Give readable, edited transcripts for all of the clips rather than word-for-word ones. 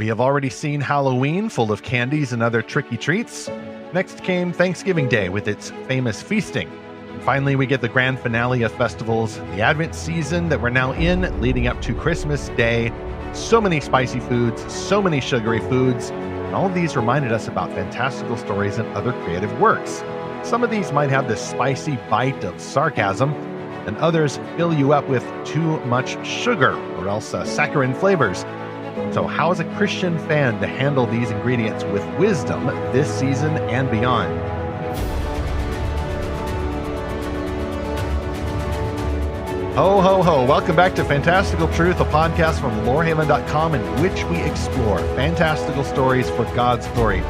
We have already seen Halloween, full of candies and other tricky treats. Next came Thanksgiving Day with its famous feasting. And finally, we get the grand finale of festivals, the Advent season that we're now in, leading up to Christmas Day. So many spicy foods, so many sugary foods, and all of these reminded us about fantastical stories and other creative works. Some of these might have this spicy bite of sarcasm, and others fill you up with too much sugar or else saccharine flavors. So how is a Christian fan to handle these ingredients with wisdom this season and beyond? Ho, ho, ho. Welcome back to Fantastical Truth, a podcast from Lorehaven.com in which we explore fantastical stories for God's glory.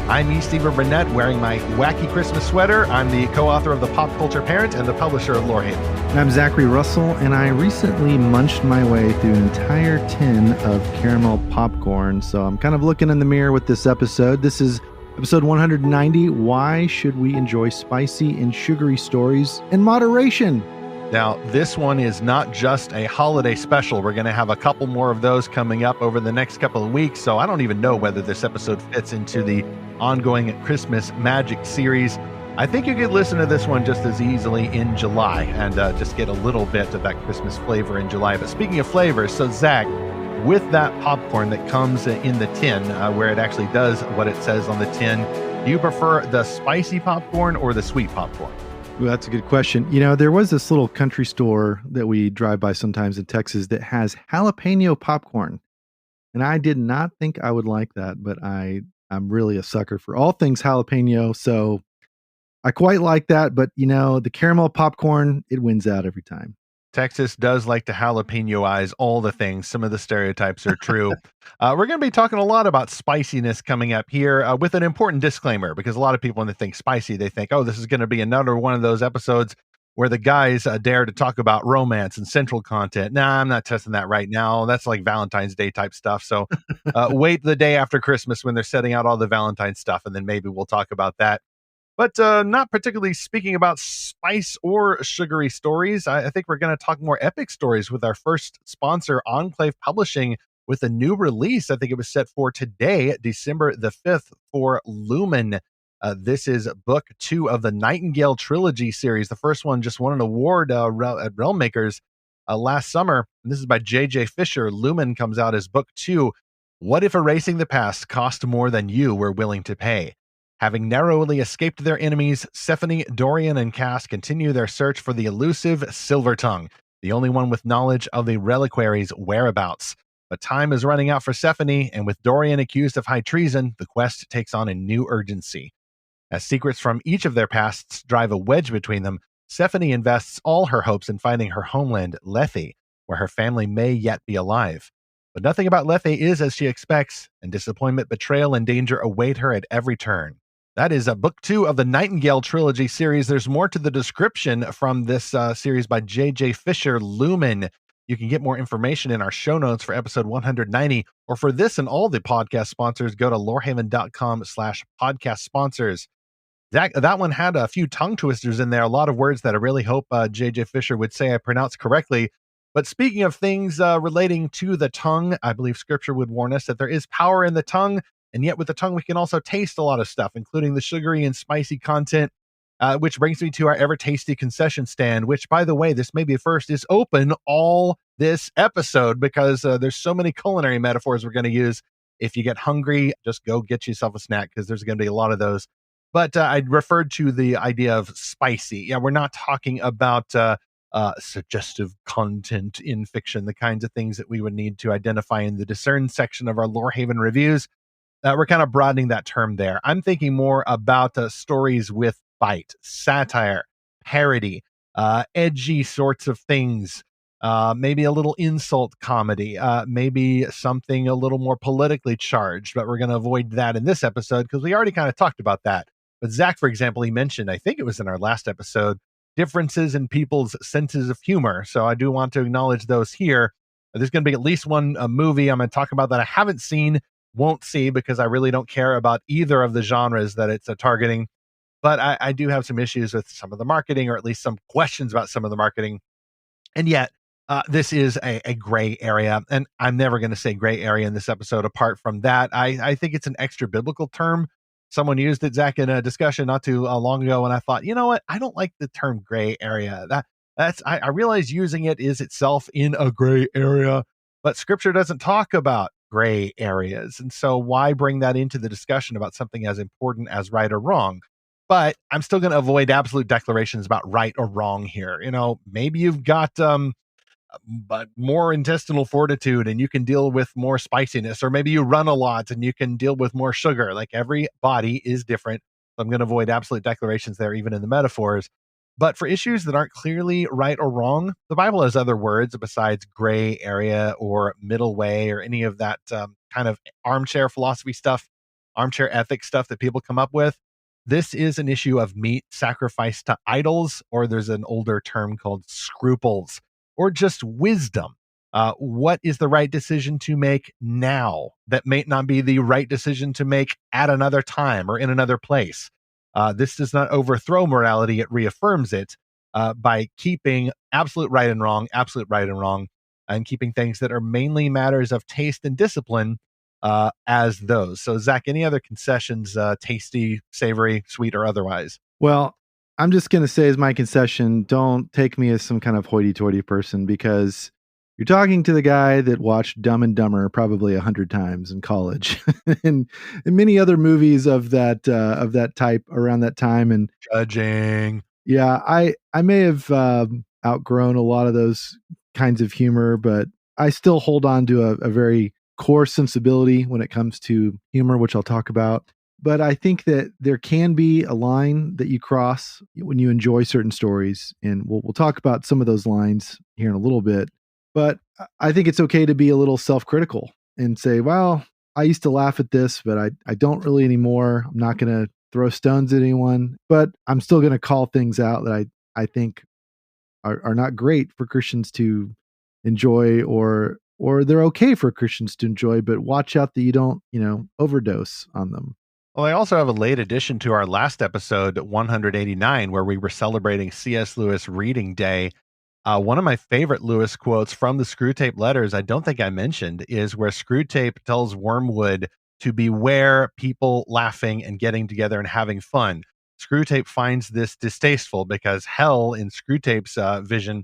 I'm E. Stephen Burnett, wearing my wacky Christmas sweater. I'm the co-author of The Pop Culture Parent and the publisher of Lorehaven. And I'm Zackary Russell, and I recently munched my way through an entire tin of caramel popcorn, so I'm kind of looking in the mirror with this episode. This is episode 190, Why Should We Enjoy Spicy and Sugary Stories in Moderation? Now, this one is not just a holiday special. We're going to have a couple more of those coming up over the next couple of weeks, so I don't even know whether this episode fits into the ongoing Christmas Magic series. I think you could listen to this one just as easily in July and just get a little bit of that Christmas flavor in July. But speaking of flavors, so Zach, with that popcorn that comes in the tin, where it actually does what it says on the tin, do you prefer the spicy popcorn or the sweet popcorn? Well, that's a good question. You know, there was this little country store that we drive by sometimes in Texas that has jalapeno popcorn. And I did not think I would like that, but I'm really a sucker for all things jalapeno. So I quite like that. But, you know, the caramel popcorn, it wins out every time. Texas does like to jalapeno-ize all the things. Some of the stereotypes are true. We're going to be talking a lot about spiciness coming up here with an important disclaimer, because a lot of people, when they think spicy, they think, oh, this is going to be another one of those episodes where the guys dare to talk about romance and central content. Nah, I'm not testing that right now. That's like Valentine's Day type stuff. So wait the day after Christmas when they're setting out all the Valentine's stuff, and then maybe we'll talk about that. But not particularly speaking about spice or sugary stories. I think we're going to talk more epic stories with our first sponsor, Enclave Publishing, with a new release. I think it was set for today, December the 5th, for Lumen. This is book 2 of the Nightingale Trilogy series. The first one just won an award at Realm Makers last summer. And this is by J.J. Fisher. Lumen comes out as book 2. What if erasing the past cost more than you were willing to pay? Having narrowly escaped their enemies, Stephanie, Dorian, and Cass continue their search for the elusive Silver Tongue, the only one with knowledge of the reliquary's whereabouts. But time is running out for Stephanie, and with Dorian accused of high treason, the quest takes on a new urgency. As secrets from each of their pasts drive a wedge between them, Stephanie invests all her hopes in finding her homeland, Lethe, where her family may yet be alive. But nothing about Lethe is as she expects, and disappointment, betrayal, and danger await her at every turn. That is book 2 of the Nightingale Trilogy series. There's more to the description from this series by J.J. Fisher, Lumen. You can get more information in our show notes for episode 190, or for this and all the podcast sponsors, go to lorehaven.com/podcast sponsors. That one had a few tongue twisters in there, a lot of words that I really hope J.J. Fisher would say I pronounced correctly. But speaking of things relating to the tongue, I believe scripture would warn us that there is power in the tongue. And yet with the tongue, we can also taste a lot of stuff, including the sugary and spicy content, which brings me to our ever-tasty concession stand, which, by the way, this may be the first, is open all this episode because there's so many culinary metaphors we're going to use. If you get hungry, just go get yourself a snack because there's going to be a lot of those. But I referred to the idea of spicy. Yeah, we're not talking about suggestive content in fiction, the kinds of things that we would need to identify in the Discern section of our Lorehaven reviews. We're kind of broadening that term there. I'm thinking more about stories with bite, satire, parody, edgy sorts of things, maybe a little insult comedy, maybe something a little more politically charged, but we're going to avoid that in this episode because we already kind of talked about that. But Zach, for example, he mentioned, I think it was in our last episode, differences in people's senses of humor. So I do want to acknowledge those here. There's going to be at least one movie I'm going to talk about that I haven't seen, won't see, because I really don't care about either of the genres that it's targeting. But I do have some issues with some of the marketing, or at least some questions about some of the marketing. And yet, This is a gray area, and I'm never going to say gray area in this episode. Apart from that, I think it's an extra biblical term. Someone used it, Zach, in a discussion not too long ago, and I thought, you know what? I don't like the term gray area. I realize using it is itself in a gray area, but Scripture doesn't talk about gray areas, and so why bring that into the discussion about something as important as right or wrong? But I'm still going to avoid absolute declarations about right or wrong here. Maybe you've got but more intestinal fortitude and you can deal with more spiciness, or maybe you run a lot and you can deal with more sugar. Like, every body is different. So I'm going to avoid absolute declarations there, even in the metaphors. But for issues that aren't clearly right or wrong, the Bible has other words besides gray area or middle way or any of that kind of armchair philosophy stuff, armchair ethics stuff that people come up with. This is an issue of meat sacrificed to idols, or there's an older term called scruples, or just wisdom. What is the right decision to make now that may not be the right decision to make at another time or in another place? This does not overthrow morality, it reaffirms it by keeping absolute right and wrong, and keeping things that are mainly matters of taste and discipline as those. So, Zach, any other concessions, tasty, savory, sweet, or otherwise? Well, I'm just going to say as my concession, don't take me as some kind of hoity-toity person, because you're talking to the guy that watched Dumb and Dumber probably 100 times in college and many other movies of that type around that time. And Judging. yeah, I may have outgrown a lot of those kinds of humor, but I still hold on to a very core sensibility when it comes to humor, which I'll talk about. But I think that there can be a line that you cross when you enjoy certain stories, and we'll talk about some of those lines here in a little bit. But I think it's okay to be a little self-critical and say, well, I used to laugh at this, but I don't really anymore. I'm not going to throw stones at anyone, but I'm still going to call things out that I think are not great for Christians to enjoy, or they're okay for Christians to enjoy, but watch out that you don't, overdose on them. Well, I also have a late addition to our last episode, 189, where we were celebrating C.S. Lewis Reading Day. One of my favorite Lewis quotes from the Screwtape Letters, I don't think I mentioned, is where Screwtape tells Wormwood to beware people laughing and getting together and having fun. Screwtape finds this distasteful because hell, in Screwtape's vision,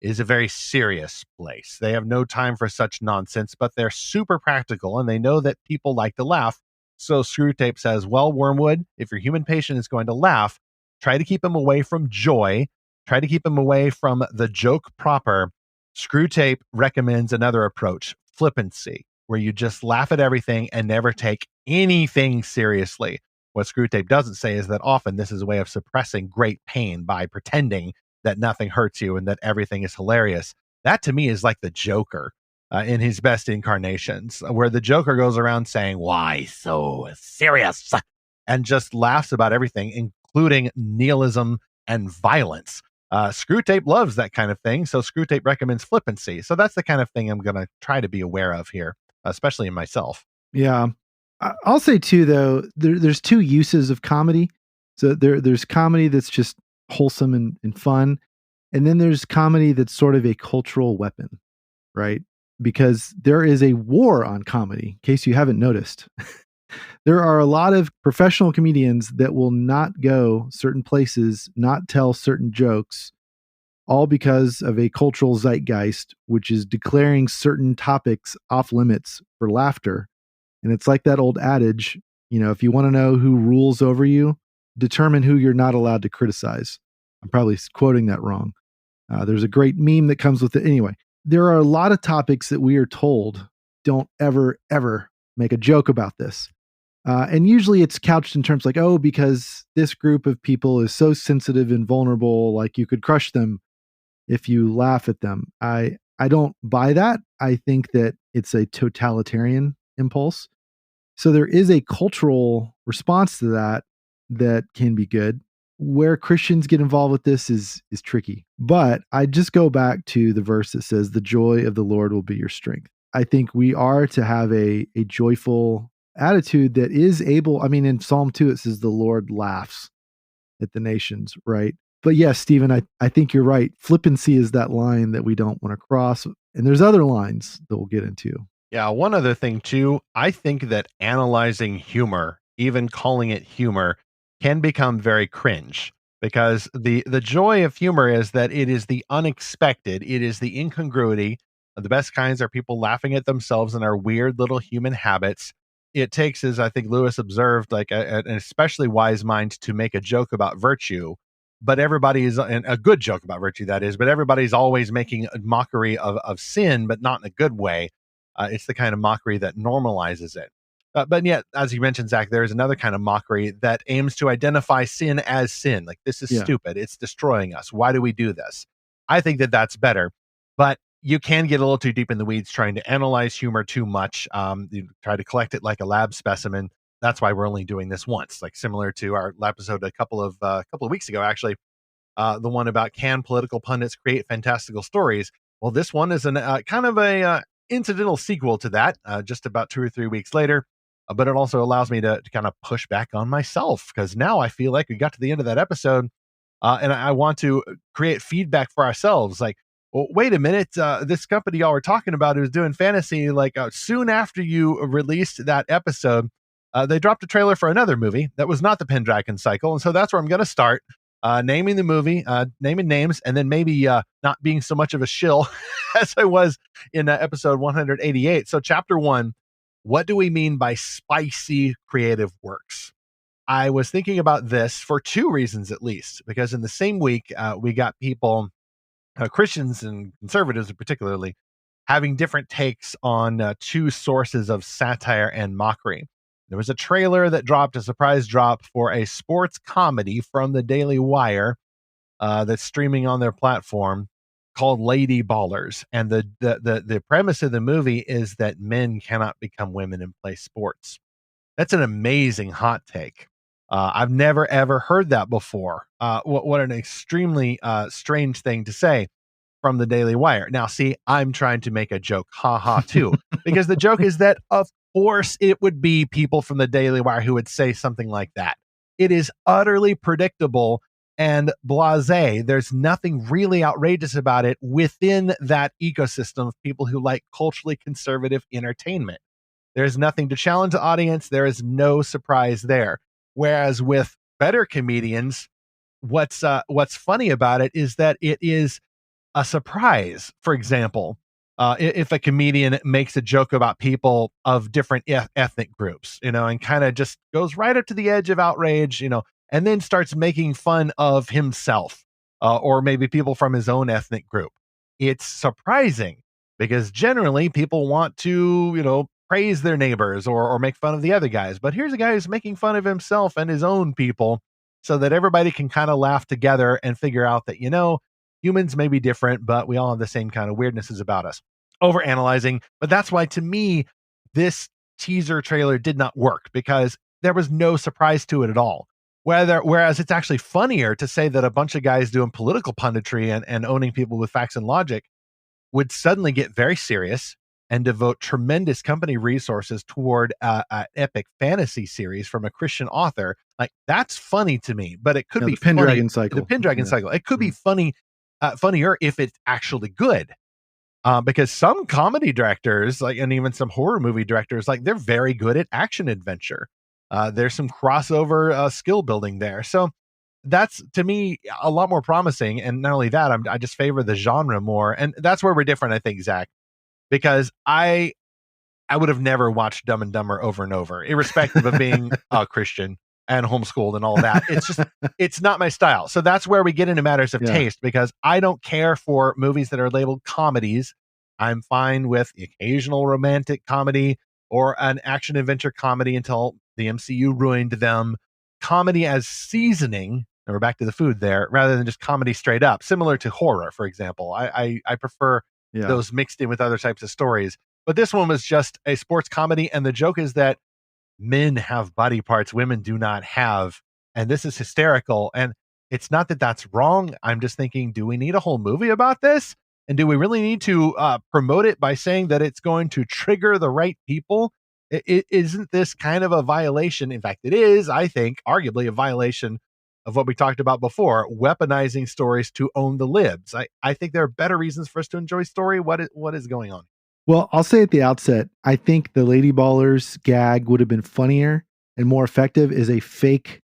is a very serious place. They have no time for such nonsense, but they're super practical and they know that people like to laugh. So Screwtape says, well, Wormwood, if your human patient is going to laugh, try to keep him away from joy. Try to keep him away from the joke proper. Screwtape recommends another approach, flippancy, where you just laugh at everything and never take anything seriously. What Screwtape doesn't say is that often this is a way of suppressing great pain by pretending that nothing hurts you and that everything is hilarious. That to me is like the Joker in his best incarnations, where the Joker goes around saying, why so serious? And just laughs about everything, including nihilism and violence. Screwtape loves that kind of thing, so Screwtape recommends flippancy. So that's the kind of thing I'm going to try to be aware of here, especially in myself. Yeah. I'll say too, though, there's two uses of comedy. So there's comedy that's just wholesome and fun. And then there's comedy that's sort of a cultural weapon, right? Because there is a war on comedy, in case you haven't noticed. There are a lot of professional comedians that will not go certain places, not tell certain jokes, all because of a cultural zeitgeist, which is declaring certain topics off limits for laughter. And it's like that old adage, if you want to know who rules over you, determine who you're not allowed to criticize. I'm probably quoting that wrong. There's a great meme that comes with it. Anyway, there are a lot of topics that we are told don't ever, ever make a joke about this. And usually it's couched in terms like, oh, because this group of people is so sensitive and vulnerable, like you could crush them if you laugh at them. I don't buy that. I think that it's a totalitarian impulse. So there is a cultural response to that can be good. Where Christians get involved with this is tricky. But I just go back to the verse that says, the joy of the Lord will be your strength. I think we are to have a joyful attitude that is able, in Psalm 2, it says the Lord laughs at the nations, right? But yes, Stephen, I think you're right. Flippancy is that line that we don't want to cross. And there's other lines that we'll get into. Yeah, one other thing too, I think that analyzing humor, even calling it humor, can become very cringe because the joy of humor is that it is the unexpected, it is the incongruity. The best kinds are people laughing at themselves and our weird little human habits. It takes, as I think Lewis observed, like an especially wise mind to make a joke about virtue, but everybody is and a good joke about virtue, that is, but everybody's always making a mockery of sin, but not in a good way. It's the kind of mockery that normalizes it. But yet, as you mentioned, Zach, there is another kind of mockery that aims to identify sin as sin. Like, this is stupid. It's destroying us. Why do we do this? I think that that's better. But you can get a little too deep in the weeds trying to analyze humor too much. You try to collect it like a lab specimen. That's why we're only doing this once, like similar to our episode a couple of weeks ago, actually, the one about can political pundits create fantastical stories. Well, this one is an kind of a incidental sequel to that, just about 2 or 3 weeks later. But it also allows me to kind of push back on myself because now I feel like we got to the end of that episode, and I want to create feedback for ourselves. Like, well, wait a minute, this company y'all were talking about who's doing fantasy, like soon after you released that episode, they dropped a trailer for another movie that was not the Pendragon Cycle, and so that's where I'm going to start. Naming the movie, naming names, and then maybe not being so much of a shill as I was in episode 188. So, chapter 1, what do we mean by spicy creative works? I was thinking about this for 2 reasons at least, because in the same week, we got people, Christians and conservatives particularly, having different takes on 2 sources of satire and mockery. There was a trailer that dropped, a surprise drop for a sports comedy from the Daily Wire that's streaming on their platform called Lady Ballers. And the premise of the movie is that men cannot become women and play sports. That's an amazing hot take. I've never ever heard that before. What an extremely strange thing to say from the Daily Wire. Now, see, I'm trying to make a joke, haha, too, because the joke is that, of course, it would be people from the Daily Wire who would say something like that. It is utterly predictable and blasé. There's nothing really outrageous about it within that ecosystem of people who like culturally conservative entertainment. There's nothing to challenge the audience. There is no surprise there. Whereas with better comedians, what's funny about it is that it is a surprise. For example, if a comedian makes a joke about people of different ethnic groups, and kind of just goes right up to the edge of outrage, and then starts making fun of himself, or maybe people from his own ethnic group. It's surprising because generally people want to, praise their neighbors or make fun of the other guys. But here's a guy who's making fun of himself and his own people so that everybody can kind of laugh together and figure out that, humans may be different, but we all have the same kind of weirdnesses about us. Overanalyzing. But that's why, to me, this teaser trailer did not work because there was no surprise to it at all. Whereas it's actually funnier to say that a bunch of guys doing political punditry and owning people with facts and logic would suddenly get very serious and devote tremendous company resources toward an epic fantasy series from a Christian author. Like, that's funny to me, but it could be the Pendragon Cycle. The Pendragon Cycle. It could be funnier if it's actually good. Because some comedy directors, and even some horror movie directors, they're very good at action adventure. There's some crossover skill building there. So that's, to me, a lot more promising. And not only that, I just favor the genre more. And that's where we're different, I think, Zach, because I would have never watched Dumb and Dumber over and over, irrespective of being a Christian and homeschooled and all that. It's just, it's not my style. So that's where we get into matters of taste, because I don't care for movies that are labeled comedies. I'm fine with occasional romantic comedy or an action adventure comedy until the MCU ruined them. Comedy as seasoning, and we're back to the food there, rather than just comedy straight up, similar to horror, for example. I prefer those mixed in with other types of stories. But this one was just a sports comedy, and the joke is that men have body parts women do not have, and this is hysterical. And it's not that that's wrong. I'm just thinking, do we need a whole movie about this? And do we really need to promote it by saying that it's going to trigger the right people? Isn't this kind of a violation? In fact, it is, I think, arguably a violation of what we talked about before, weaponizing stories to own the libs. I think there are better reasons for us to enjoy story. What is going on? Well, I'll say at the outset, I think the Lady Ballers gag would have been funnier and more effective as a fake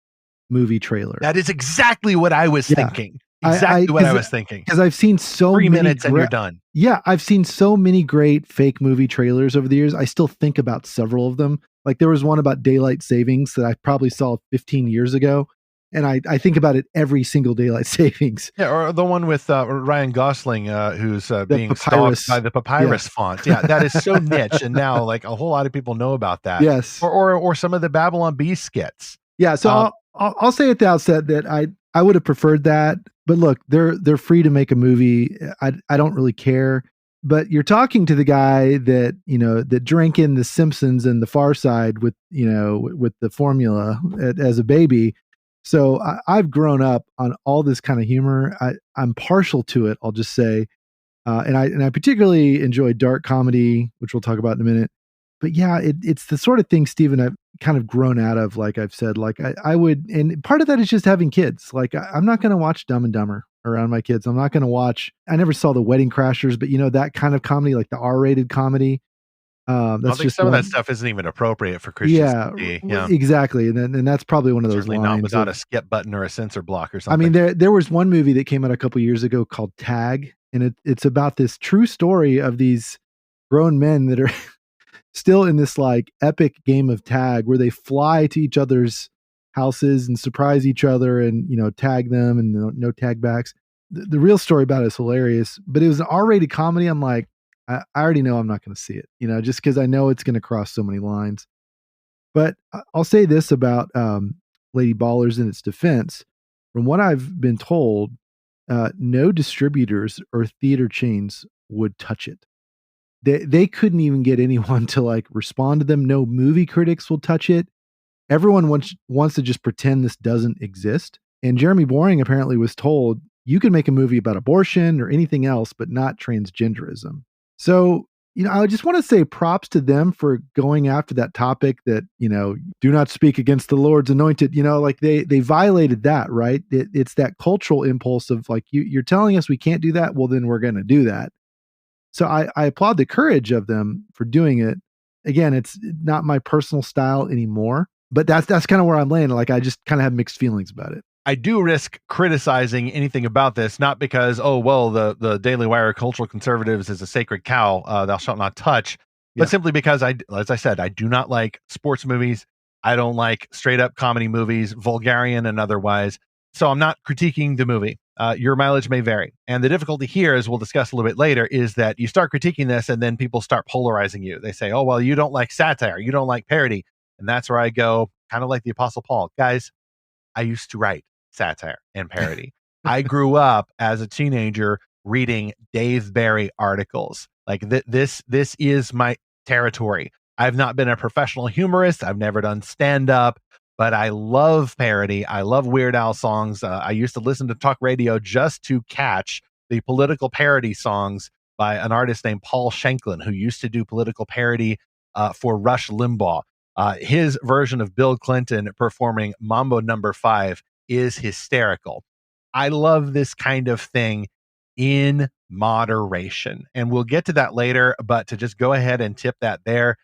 movie trailer. That is exactly what I was thinking. Exactly what I was thinking. Because I've seen so 3 many minutes and you're done. Yeah, I've seen so many great fake movie trailers over the years. I still think about several of them. Like there was one about daylight savings that I probably saw 15 years ago. And I think about it every single daylight savings. Yeah, or the one with Ryan Gosling, who's being papyrus. stalked by the papyrus font. Yeah, that is so niche, and now like a whole lot of people know about that. Yes. Or some of the Babylon Bee skits. Yeah, so I'll say at the outset that I would have preferred that. But look, they're free to make a movie. I don't really care. But you're talking to the guy that that drank in The Simpsons and The Far Side with with the formula as a baby. So I've grown up on all this kind of humor. I'm partial to it. I'll just say, and I particularly enjoy dark comedy, which we'll talk about in a minute. But yeah, it's the sort of thing, Stephen, I've kind of grown out of. Like I've said, like I would, and part of that is just having kids. Like I'm not going to watch Dumb and Dumber around my kids. I'm not going to watch. I never saw The Wedding Crashers, but that kind of comedy, like the R-rated comedy. I That's think just some of that stuff isn't even appropriate for Christians to see. Yeah, exactly. And that's probably one of those certainly lines not without a skip button or a censor block or I something. mean, there was one movie that came out a couple years ago called Tag, and it's about this true story of these grown men that are still in this like epic game of tag where they fly to each other's houses and surprise each other and tag them and no tag backs. The real story about it is hilarious, but it was an R-rated comedy. I'm like, I already know I'm not going to see it, just because I know it's going to cross so many lines. But I'll say this about Lady Ballers in its defense. From what I've been told, no distributors or theater chains would touch it. They couldn't even get anyone to like respond to them. No movie critics will touch it. Everyone wants to just pretend this doesn't exist. And Jeremy Boring apparently was told you can make a movie about abortion or anything else, but not transgenderism. So, I just want to say props to them for going after that topic that, do not speak against the Lord's anointed, like they violated that, right? It's that cultural impulse of like, you're telling us we can't do that. Well, then we're going to do that. So I applaud the courage of them for doing it. Again, it's not my personal style anymore, but that's kind of where I'm landing. Like, I just kind of have mixed feelings about it. I do risk criticizing anything about this, not because, oh, well, the Daily Wire cultural conservatives is a sacred cow, thou shalt not touch, but simply because as I said, I do not like sports movies. I don't like straight up comedy movies, vulgarian and otherwise. So I'm not critiquing the movie. Your mileage may vary. And the difficulty here, as we'll discuss a little bit later, is that you start critiquing this and then people start polarizing you. They say, oh, well, you don't like satire. You don't like parody. And that's where I go, kind of like the Apostle Paul. Guys, I used to write satire and parody. I grew up as a teenager reading Dave Barry articles. Like this is my territory. I've not been a professional humorist. I've never done stand-up, but I love parody. I love Weird Al songs. I used to listen to talk radio just to catch the political parody songs by an artist named Paul Shanklin, who used to do political parody for Rush Limbaugh. His version of Bill Clinton performing Mambo Number 5 is hysterical. I love this kind of thing in moderation. And we'll get to that later, but to just go ahead and tip that there,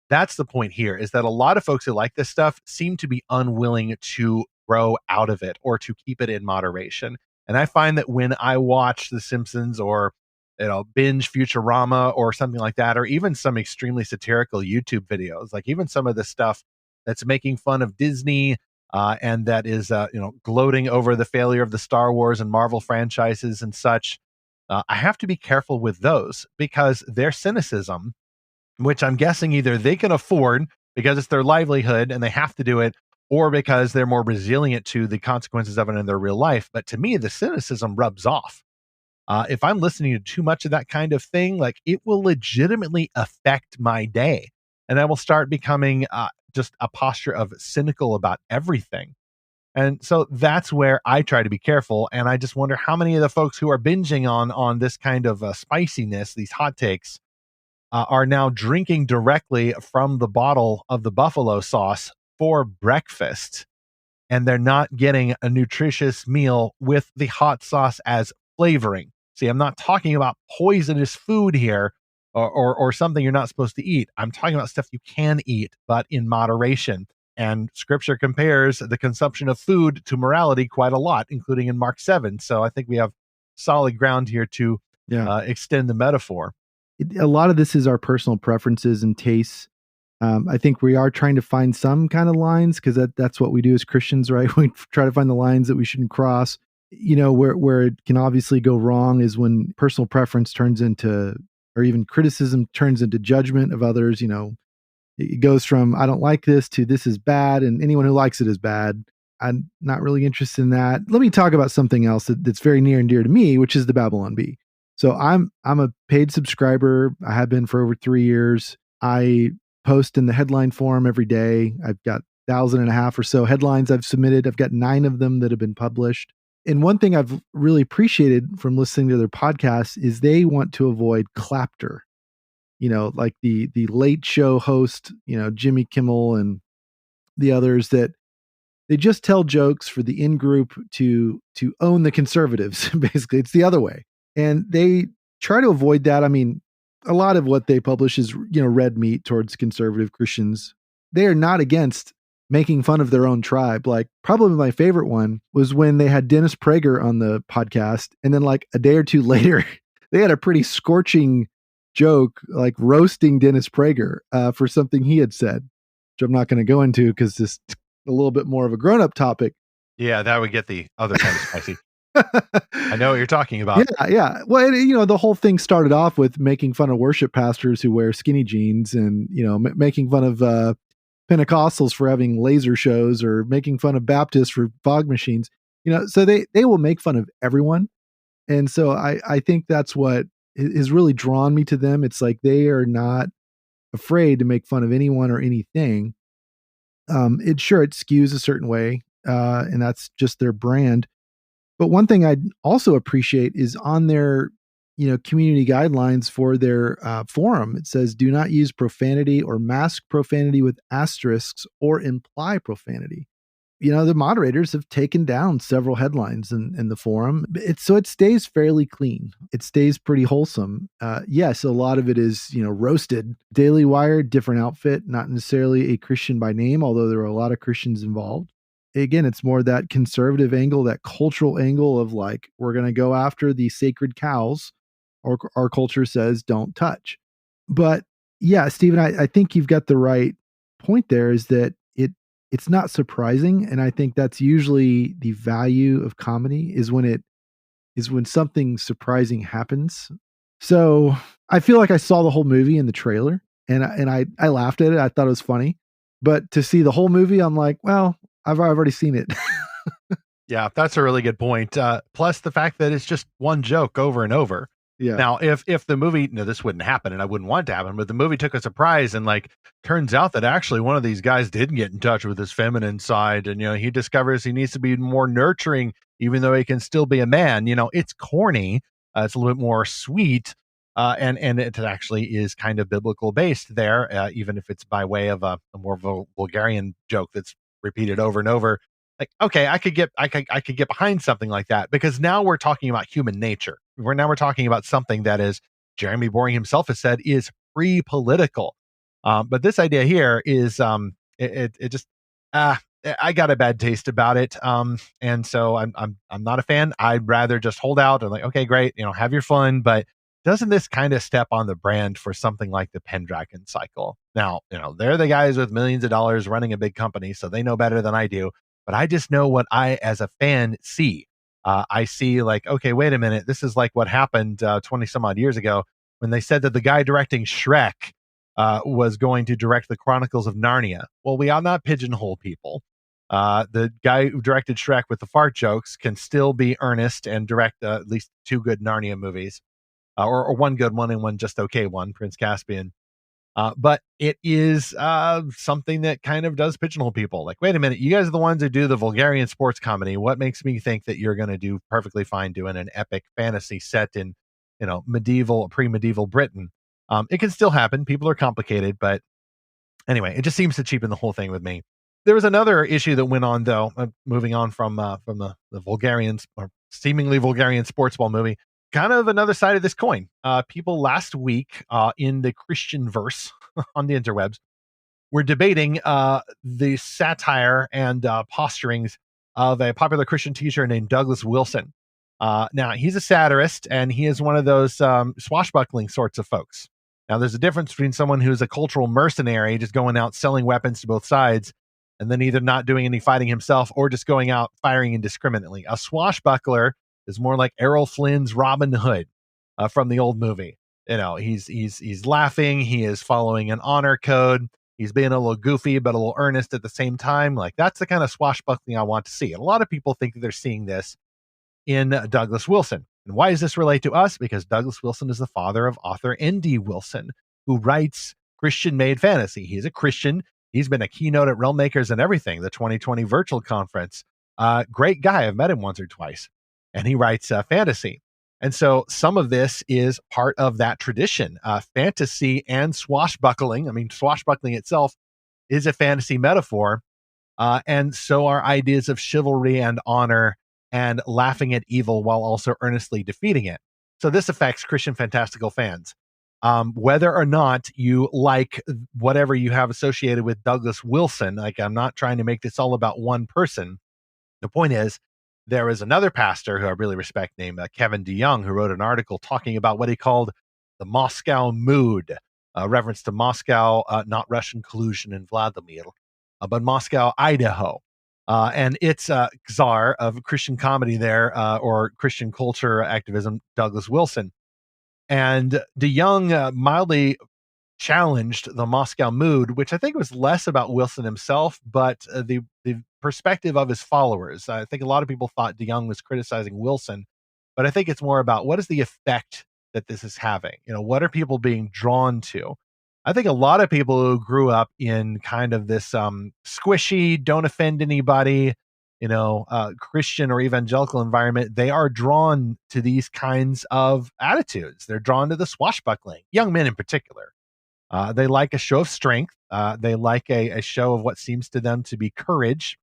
that's the point here, is that a lot of folks who like this stuff seem to be unwilling to grow out of it or to keep it in moderation. And I find that when I watch The Simpsons or binge Futurama or something like that, or even some extremely satirical YouTube videos, like even some of the stuff that's making fun of Disney and that is, gloating over the failure of the Star Wars and Marvel franchises and such. I have to be careful with those because their cynicism, which I'm guessing either they can afford because it's their livelihood and they have to do it, or because they're more resilient to the consequences of it in their real life. But to me, the cynicism rubs off. If I'm listening to too much of that kind of thing, like it will legitimately affect my day. And I will start becoming just a posture of cynical about everything. And so that's where I try to be careful. And I just wonder how many of the folks who are binging on this kind of spiciness, these hot takes, are now drinking directly from the bottle of the buffalo sauce for breakfast. and they're not getting a nutritious meal with the hot sauce as flavoring. See, I'm not talking about poisonous food here, or something you're not supposed to eat. I'm talking about stuff you can eat, but in moderation. And scripture compares the consumption of food to morality quite a lot, including in Mark 7. So I think we have solid ground here to Yeah. extend the metaphor. A lot of this is our personal preferences and tastes. I think we are trying to find some kind of lines because that's what we do as Christians, right? We try to find the lines that we shouldn't cross. You know, where it can obviously go wrong is when personal preference turns into, or even criticism turns into judgment of others. You know, it goes from I don't like this to this is bad, and anyone who likes it is bad. I'm not really interested in that. Let me talk about something else that's very near and dear to me, which is the Babylon Bee. So I'm a paid subscriber. I have been for over 3 years. I post in the headline forum every day. I've got 1,500 or so headlines I've submitted. I've got 9 of them that have been published. And one thing I've really appreciated from listening to their podcasts is they want to avoid clapter. You know, like the late show host, you know, Jimmy Kimmel and the others, that they just tell jokes for the in group to own the conservatives. Basically, it's the other way. And they try to avoid that. I mean, a lot of what they publish is, you know, red meat towards conservative Christians. They are not against making fun of their own tribe. Like, probably my favorite one was when they had Dennis Prager on the podcast, and then like a day or two later, they had a pretty scorching joke, like roasting Dennis Prager for something he had said, which I'm not going to go into because it's a little bit more of a grown-up topic. Yeah, that would get the other kind of spicy. I know what you're talking about. Yeah. Well, you know, the whole thing started off with making fun of worship pastors who wear skinny jeans, and, you know, making fun of Pentecostals for having laser shows, or making fun of Baptists for fog machines. You know, so they will make fun of everyone. And so I think that's what has really drawn me to them. It's like they are not afraid to make fun of anyone or anything. It skews a certain way, and that's just their brand. But one thing I'd also appreciate is on their, you know, community guidelines for their forum, it says, do not use profanity or mask profanity with asterisks or imply profanity. You know, the moderators have taken down several headlines in the forum. So it stays fairly clean. It stays pretty wholesome. Yes, a lot of it is, you know, roasted. Daily Wire, different outfit, not necessarily a Christian by name, although there are a lot of Christians involved. Again, it's more that conservative angle, that cultural angle of like, we're going to go after the sacred cows our culture says don't touch. But yeah, Stephen, I think you've got the right point there, is that it's not surprising. And I think that's usually the value of comedy, is when something surprising happens. So I feel like I saw the whole movie in the trailer, and I laughed at it. I thought it was funny. But to see the whole movie, I'm like, well, I've already seen it. Yeah, that's a really good point. Plus the fact that it's just one joke over and over. Yeah. Now, if the movie, no, this wouldn't happen, and I wouldn't want it to happen, but the movie took a surprise, and like turns out that actually one of these guys didn't get in touch with his feminine side, and, you know, he discovers he needs to be more nurturing, even though he can still be a man. You know, it's corny. It's a little bit more sweet, and it actually is kind of biblical based there, even if it's by way of a more vulgarian joke that's repeated over and over. Like, okay, I could get behind something like that, because now we're talking about human nature. We're talking about something that, is Jeremy Boring himself has said, is pre-political. But this idea here is it just I got a bad taste about it. And so I'm not a fan. I'd rather just hold out and like, okay, great, you know, have your fun. But doesn't this kind of step on the brand for something like the Pendragon cycle? Now, you know, they're the guys with millions of dollars running a big company, so they know better than I do. But I just know what I, as a fan, see. I see like, okay, wait a minute. This is like what happened 20 some odd years ago when they said that the guy directing Shrek was going to direct the Chronicles of Narnia. Well, we ought not pigeonhole people. The guy who directed Shrek with the fart jokes can still be earnest and direct at least 2 good Narnia movies, or one good one and one just okay one, Prince Caspian. But it is something that kind of does pigeonhole people. Like, wait a minute, you guys are the ones who do the Vulgarian sports comedy. What makes me think that you're going to do perfectly fine doing an epic fantasy set in, you know, pre-medieval Britain? It can still happen. People are complicated, but anyway, it just seems to cheapen the whole thing with me. There was another issue that went on, though, moving on from the Vulgarian or seemingly Vulgarian sports ball movie. Kind of another side of this coin. People last week in the Christian verse on the interwebs were debating the satire and posturings of a popular Christian teacher named Douglas Wilson. Now, he's a satirist, and he is one of those swashbuckling sorts of folks. Now, there's a difference between someone who's a cultural mercenary, just going out selling weapons to both sides, and then either not doing any fighting himself or just going out firing indiscriminately. A swashbuckler is more like Errol Flynn's Robin Hood from the old movie. You know, he's laughing, he is following an honor code, he's being a little goofy but a little earnest at the same time. Like, that's the kind of swashbuckling I want to see. And a lot of people think that they're seeing this in Douglas Wilson. And why does this relate to us? Because Douglas Wilson is the father of author N.D. Wilson, who writes Christian-made fantasy. He's a Christian. He's been a keynote at Realm Makers and everything, the 2020 virtual conference. Great guy. I've met him once or twice. And he writes fantasy. And so some of this is part of that tradition. Fantasy and swashbuckling. I mean, swashbuckling itself is a fantasy metaphor. And so are ideas of chivalry and honor and laughing at evil while also earnestly defeating it. So this affects Christian fantastical fans. Whether or not you like whatever you have associated with Douglas Wilson, like, I'm not trying to make this all about one person. The point is, there is another pastor who I really respect named Kevin DeYoung, who wrote an article talking about what he called the Moscow mood, reference to Moscow, not Russian collusion in Vladimir, but Moscow, Idaho. And it's czar of Christian comedy there, or Christian culture activism, Douglas Wilson. And DeYoung mildly challenged the Moscow mood, which I think was less about Wilson himself, but the perspective of his followers. I think a lot of people thought DeYoung was criticizing Wilson, but I think it's more about what is the effect that this is having? You know, what are people being drawn to? I think a lot of people who grew up in kind of this squishy, don't offend anybody, Christian or evangelical environment, they are drawn to these kinds of attitudes. They're drawn to the swashbuckling, young men in particular. They like a show of strength. They like a show of what seems to them to be courage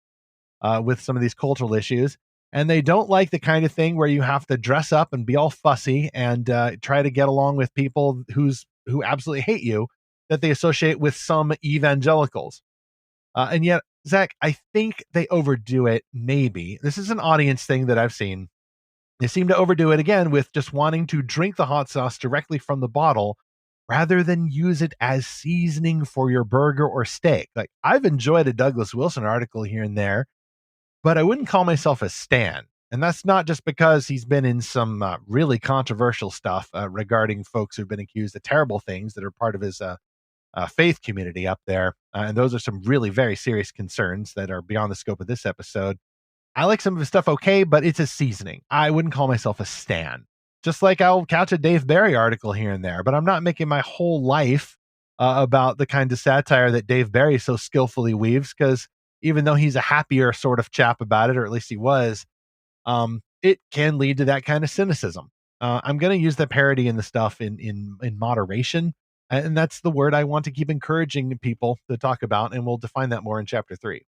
with some of these cultural issues. And they don't like the kind of thing where you have to dress up and be all fussy and try to get along with people who absolutely hate you, that they associate with some evangelicals. And yet, Zach, I think they overdo it, maybe. This is an audience thing that I've seen. They seem to overdo it again with just wanting to drink the hot sauce directly from the bottle rather than use it as seasoning for your burger or steak. Like, I've enjoyed a Douglas Wilson article here and there, but I wouldn't call myself a stan. And that's not just because he's been in some really controversial stuff regarding folks who've been accused of terrible things that are part of his faith community up there. And those are some really very serious concerns that are beyond the scope of this episode. I like some of his stuff okay, but it's a seasoning. I wouldn't call myself a stan. Just like I'll catch a Dave Barry article here and there, but I'm not making my whole life about the kind of satire that Dave Barry so skillfully weaves, because even though he's a happier sort of chap about it, or at least he was, it can lead to that kind of cynicism. I'm going to use the parody and the stuff in moderation. And that's the word I want to keep encouraging people to talk about. And we'll define that more in chapter 3.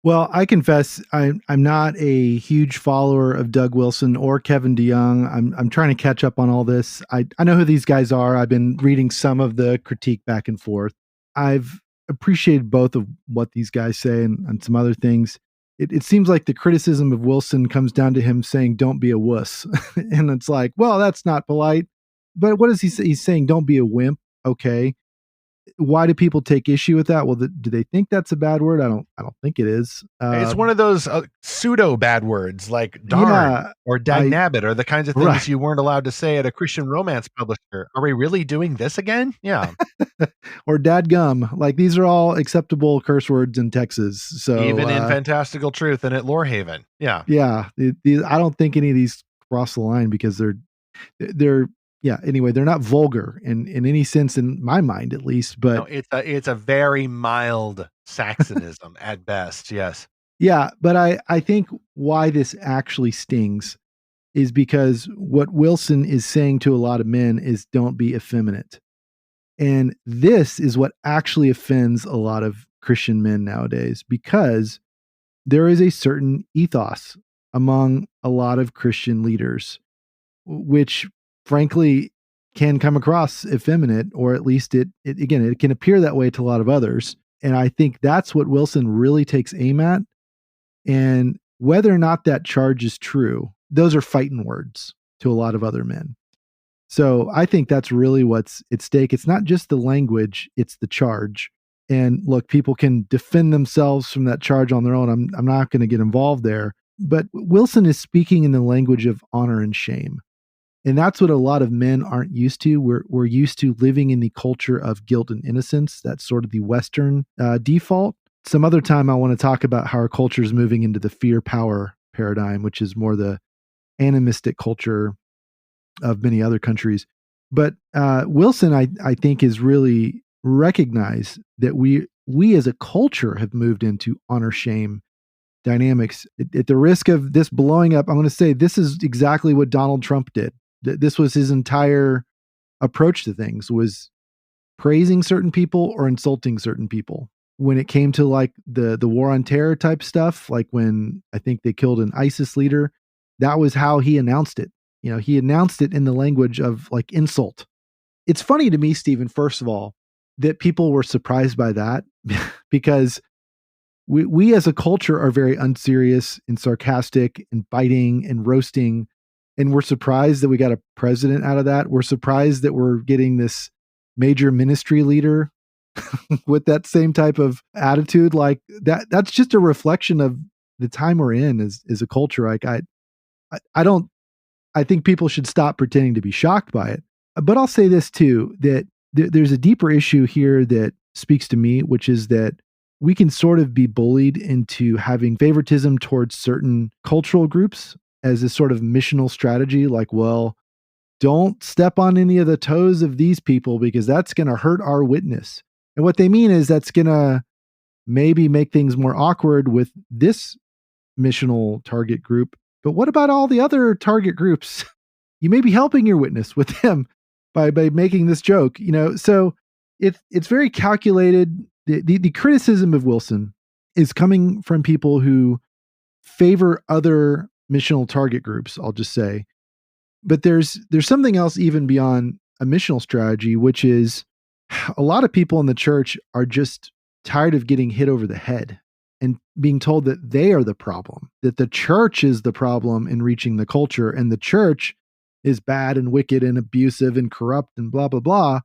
Well, I confess I'm not a huge follower of Doug Wilson or Kevin DeYoung. I'm trying to catch up on all this. I know who these guys are. I've been reading some of the critique back and forth. I've appreciated both of what these guys say and some other things. It seems like the criticism of Wilson comes down to him saying, "Don't be a wuss," and it's like, well, that's not polite. But what does he say? He's saying, "Don't be a wimp." Okay. Why do people take issue with that? Well, do they think that's a bad word? I don't think it is. It's one of those pseudo bad words like darn or dagnabbit, or the kinds of things you weren't allowed to say at a Christian romance publisher. Are we really doing this again? Yeah. Or dadgum. Like, these are all acceptable curse words in Texas. So even in Fantastical Truth and at Lorehaven. Yeah. Yeah. I don't think any of these cross the line because they're anyway, they're not vulgar in any sense, in my mind at least, but no, it's a very mild Saxonism at best. Yes. Yeah, but I think why this actually stings is because what Wilson is saying to a lot of men is, don't be effeminate. And this is what actually offends a lot of Christian men nowadays, because there is a certain ethos among a lot of Christian leaders, which frankly can come across effeminate, or at least it again, it can appear that way to a lot of others. And I think that's what Wilson really takes aim at. And whether or not that charge is true, those are fighting words to a lot of other men. So I think that's really what's at stake. It's not just the language, it's the charge. And look, people can defend themselves from that charge on their own. I'm not going to get involved there. But Wilson is speaking in the language of honor and shame. And that's what a lot of men aren't used to. We're used to living in the culture of guilt and innocence. That's sort of the Western default. Some other time, I want to talk about how our culture is moving into the fear power paradigm, which is more the animistic culture of many other countries. But Wilson, I think, is really recognized that we as a culture have moved into honor shame dynamics. At the risk of this blowing up, I'm going to say this is exactly what Donald Trump did. This was his entire approach to things, was praising certain people or insulting certain people. When it came to like the war on terror type stuff, like when I think they killed an ISIS leader, that was how he announced it. You know, he announced it in the language of like insult. It's funny to me, Stephen, first of all, that people were surprised by that because we as a culture are very unserious and sarcastic and biting and roasting. And we're surprised that we got a president out of that. We're surprised that we're getting this major ministry leader with that same type of attitude. Like that's just a reflection of the time we're in as a culture. Like I think people should stop pretending to be shocked by it. But I'll say this too, that there's a deeper issue here that speaks to me, which is that we can sort of be bullied into having favoritism towards certain cultural groups as a sort of missional strategy. Like, well, don't step on any of the toes of these people because that's going to hurt our witness. And what they mean is that's going to maybe make things more awkward with this missional target group. But what about all the other target groups? You may be helping your witness with them by making this joke, you know? So it's very calculated. The criticism of Wilson is coming from people who favor other missional target groups, I'll just say. But there's something else even beyond a missional strategy, which is a lot of people in the church are just tired of getting hit over the head and being told that they are the problem, that the church is the problem in reaching the culture, and the church is bad and wicked and abusive and corrupt and blah, blah, blah.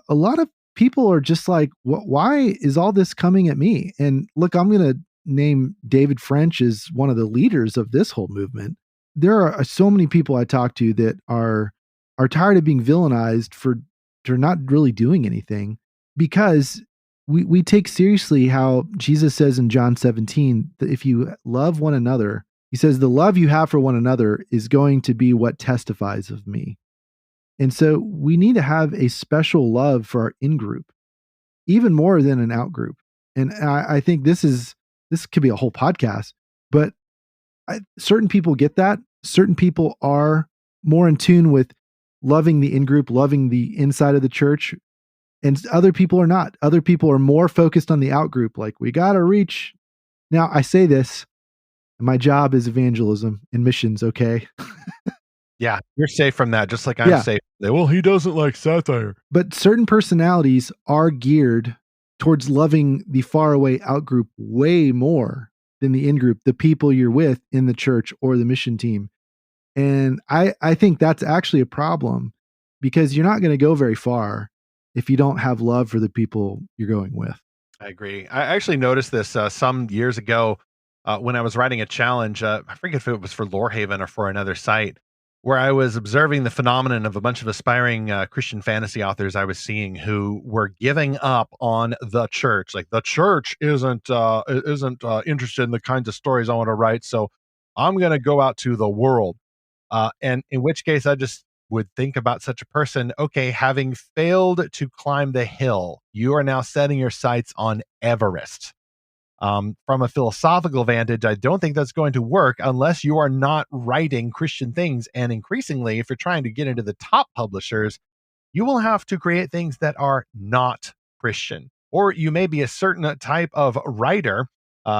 A lot of people are just like, why is all this coming at me? And look, I'm going to name David French as one of the leaders of this whole movement. There are so many people I talk to that are tired of being villainized for not really doing anything, because we take seriously how Jesus says in John 17 that if you love one another, he says the love you have for one another is going to be what testifies of me. And so we need to have a special love for our in-group, even more than an out-group. And I think this could be a whole podcast, but certain people get that. Certain people are more in tune with loving the in-group, loving the inside of the church, and other people are not. Other people are more focused on the out-group, like we got to reach. Now, I say this, my job is evangelism and missions, okay? Yeah, you're safe from that, just like I'm safe. Well, he doesn't like satire. But certain personalities are geared towards loving the faraway out-group way more than the in-group, the people you're with in the church or the mission team. And I think that's actually a problem, because you're not going to go very far if you don't have love for the people you're going with. I agree. I actually noticed this some years ago when I was writing a challenge. I forget if it was for Lorehaven or for another site, where I was observing the phenomenon of a bunch of aspiring Christian fantasy authors I was seeing who were giving up on the church. Like, the church isn't interested in the kinds of stories I want to write, so I'm going to go out to the world. And in which case, I just would think about such a person. Okay, having failed to climb the hill, you are now setting your sights on Everest. From a philosophical vantage, I don't think that's going to work unless you are not writing Christian things. And increasingly, if you're trying to get into the top publishers, you will have to create things that are not Christian. Or you may be a certain type of writer.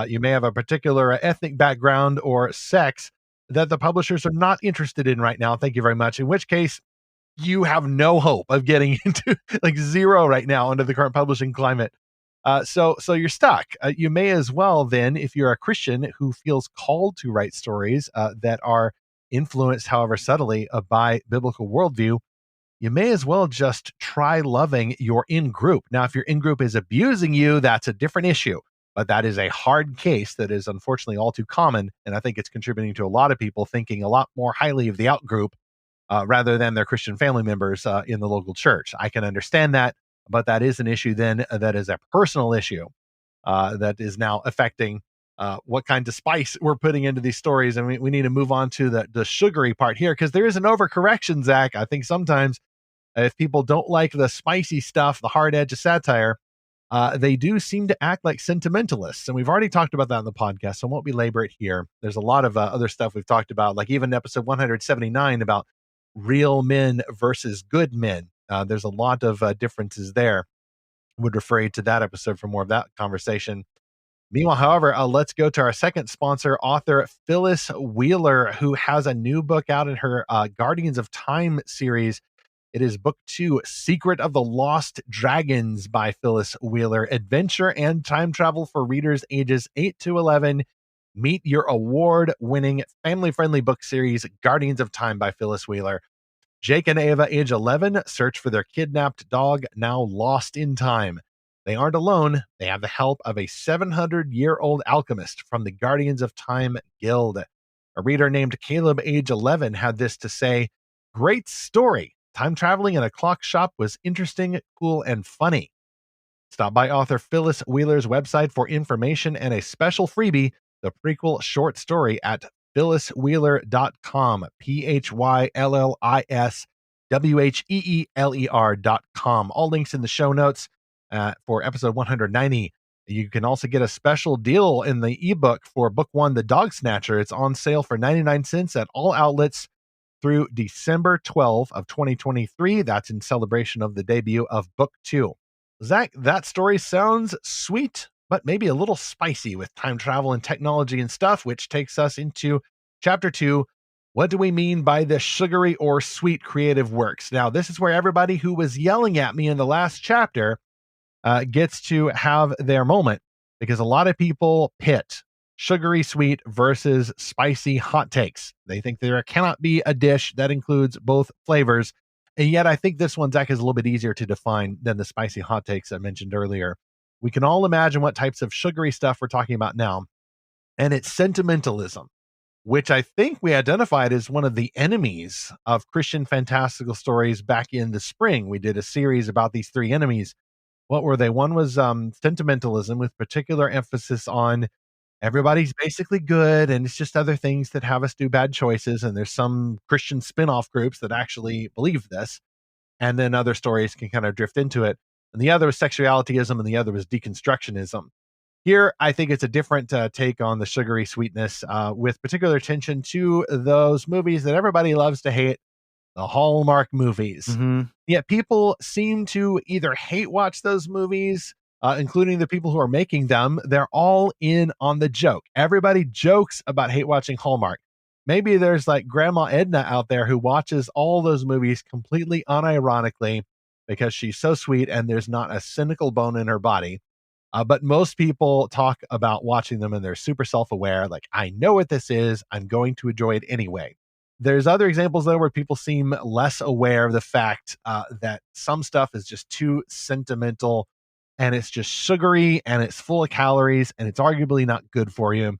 You may have a particular ethnic background or sex that the publishers are not interested in right now. Thank you very much. In which case, you have no hope of getting into like zero right now under the current publishing climate. So you're stuck. You may as well then, if you're a Christian who feels called to write stories that are influenced, however subtly, by biblical worldview, you may as well just try loving your in group. Now, if your in group is abusing you, that's a different issue. But that is a hard case that is unfortunately all too common. And I think it's contributing to a lot of people thinking a lot more highly of the out group rather than their Christian family members in the local church. I can understand that, but that is an issue then that is a personal issue that is now affecting what kind of spice we're putting into these stories. And we need to move on to the sugary part here because there is an overcorrection, Zach. I think sometimes if people don't like the spicy stuff, the hard edge of satire, they do seem to act like sentimentalists. And we've already talked about that in the podcast, so I won't belabor it here. There's a lot of other stuff we've talked about, like even episode 179 about real men versus good men. There's a lot of differences there. Would refer you to that episode for more of that conversation. Meanwhile, however, let's go to our second sponsor, author Phyllis Wheeler, who has a new book out in her Guardians of Time series. It is book 2, Secret of the Lost Dragons by Phyllis Wheeler. Adventure and time travel for readers ages 8 to 11. Meet your award-winning, family-friendly book series, Guardians of Time by Phyllis Wheeler. Jake and Ava, age 11, search for their kidnapped dog, now lost in time. They aren't alone. They have the help of a 700-year-old alchemist from the Guardians of Time Guild. A reader named Caleb, age 11, had this to say, "Great story. Time traveling in a clock shop was interesting, cool, and funny." Stop by author Phyllis Wheeler's website for information and a special freebie, the prequel short story at phylliswheeler.com, PhyllisWheeler.com. All links in the show notes for episode 190. You can also get a special deal in the ebook for book 1, The Dog Snatcher. It's on sale for 99 cents at all outlets through December 12 of 2023. That's in celebration of the debut of book 2. Zach, that story sounds sweet, but maybe a little spicy with time travel and technology and stuff, which takes us into chapter 2. What do we mean by the sugary or sweet creative works? Now, this is where everybody who was yelling at me in the last chapter gets to have their moment, because a lot of people pit sugary sweet versus spicy hot takes. They think there cannot be a dish that includes both flavors. And yet I think this one, Zach, is a little bit easier to define than the spicy hot takes I mentioned earlier. We can all imagine what types of sugary stuff we're talking about now. And it's sentimentalism, which I think we identified as one of the enemies of Christian fantastical stories back in the spring. We did a series about these 3 enemies. What were they? One was sentimentalism, with particular emphasis on everybody's basically good, and it's just other things that have us do bad choices. And there's some Christian spin-off groups that actually believe this. And then other stories can kind of drift into it. And the other was sexualityism, and the other was deconstructionism. Here, I think it's a different take on the sugary sweetness, with particular attention to those movies that everybody loves to hate, the Hallmark movies. Mm-hmm. Yet people seem to either hate watch those movies, including the people who are making them. They're all in on the joke. Everybody jokes about hate watching Hallmark. Maybe there's like Grandma Edna out there who watches all those movies completely unironically because she's so sweet and there's not a cynical bone in her body. But most people talk about watching them and they're super self-aware. Like, I know what this is. I'm going to enjoy it anyway. There's other examples, though, where people seem less aware of the fact that some stuff is just too sentimental and it's just sugary and it's full of calories and it's arguably not good for you.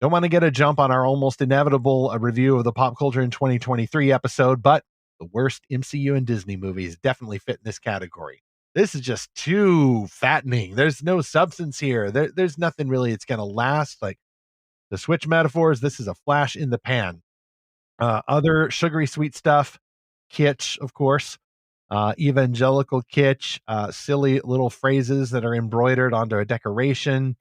Don't want to get a jump on our almost inevitable review of the Pop Culture in 2023 episode, but the worst MCU and Disney movies definitely fit in this category. This is just too fattening. There's no substance here. There's nothing really it's going to last. Like, to switch metaphors, this is a flash in the pan. Other sugary sweet stuff, kitsch, of course, evangelical kitsch, silly little phrases that are embroidered onto a decoration,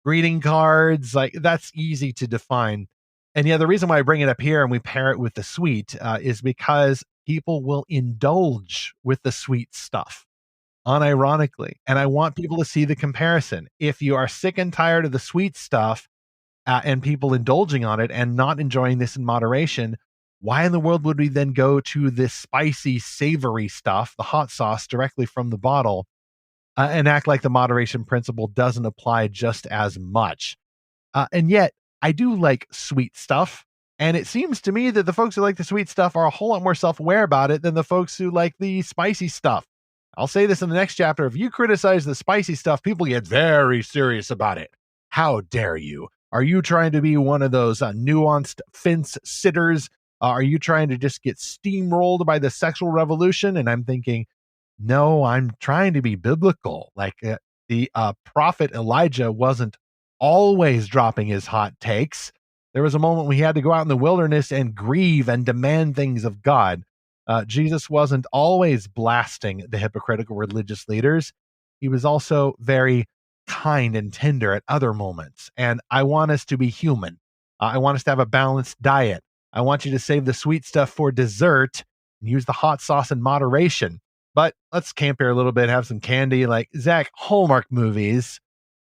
greeting cards, like that's easy to define. And yeah, the reason why I bring it up here and we pair it with the sweet is because people will indulge with the sweet stuff unironically. And I want people to see the comparison. If you are sick and tired of the sweet stuff and people indulging on it and not enjoying this in moderation, why in the world would we then go to this spicy, savory stuff, the hot sauce directly from the bottle, and act like the moderation principle doesn't apply just as much? And yet, I do like sweet stuff. And it seems to me that the folks who like the sweet stuff are a whole lot more self aware about it than the folks who like the spicy stuff. I'll say this in the next chapter. If you criticize the spicy stuff, people get very serious about it. How dare you? Are you trying to be one of those nuanced fence sitters? Are you trying to just get steamrolled by the sexual revolution? And I'm thinking, no, I'm trying to be biblical. Like the prophet Elijah wasn't always dropping his hot takes. There was a moment when he had to go out in the wilderness and grieve and demand things of God. Jesus wasn't always blasting the hypocritical religious leaders. He was also very kind and tender at other moments. And I want us to be human. I want us to have a balanced diet. I want you to save the sweet stuff for dessert and use the hot sauce in moderation. But let's camp here a little bit, have some candy. Like, Zach, Hallmark movies,